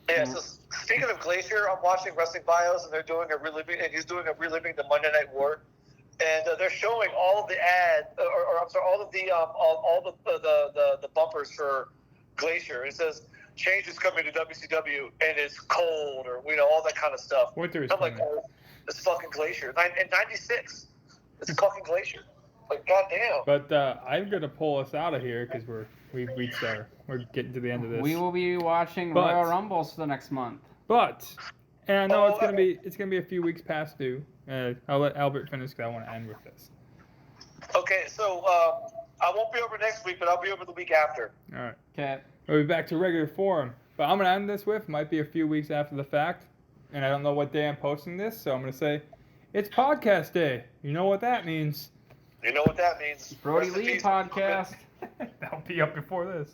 Yeah, so speaking of Glacier, I'm watching Wrestling Bios, and he's doing a reliving the Monday Night War. And they're showing all of the all of the bumpers for Glacier. It says, change is coming to WCW, and it's cold, or, all that kind of stuff. Winter is I'm like, coming. it's fucking Glacier. In 96, it's fucking Glacier. Like, goddamn. But I'm gonna pull us out of here because we're getting to the end of this. We will be watching Royal Rumbles for the next month. But, and I know it's gonna be a few weeks past due. I'll let Albert finish because I want to end with this. Okay, so I won't be over next week, but I'll be over the week after. All right. Okay. We'll be back to regular form. But I'm gonna end this with might be a few weeks after the fact, and I don't know what day I'm posting this, so I'm gonna say it's podcast day. You know what that means. You know what that means. Brody Lee podcast. That'll be up before this.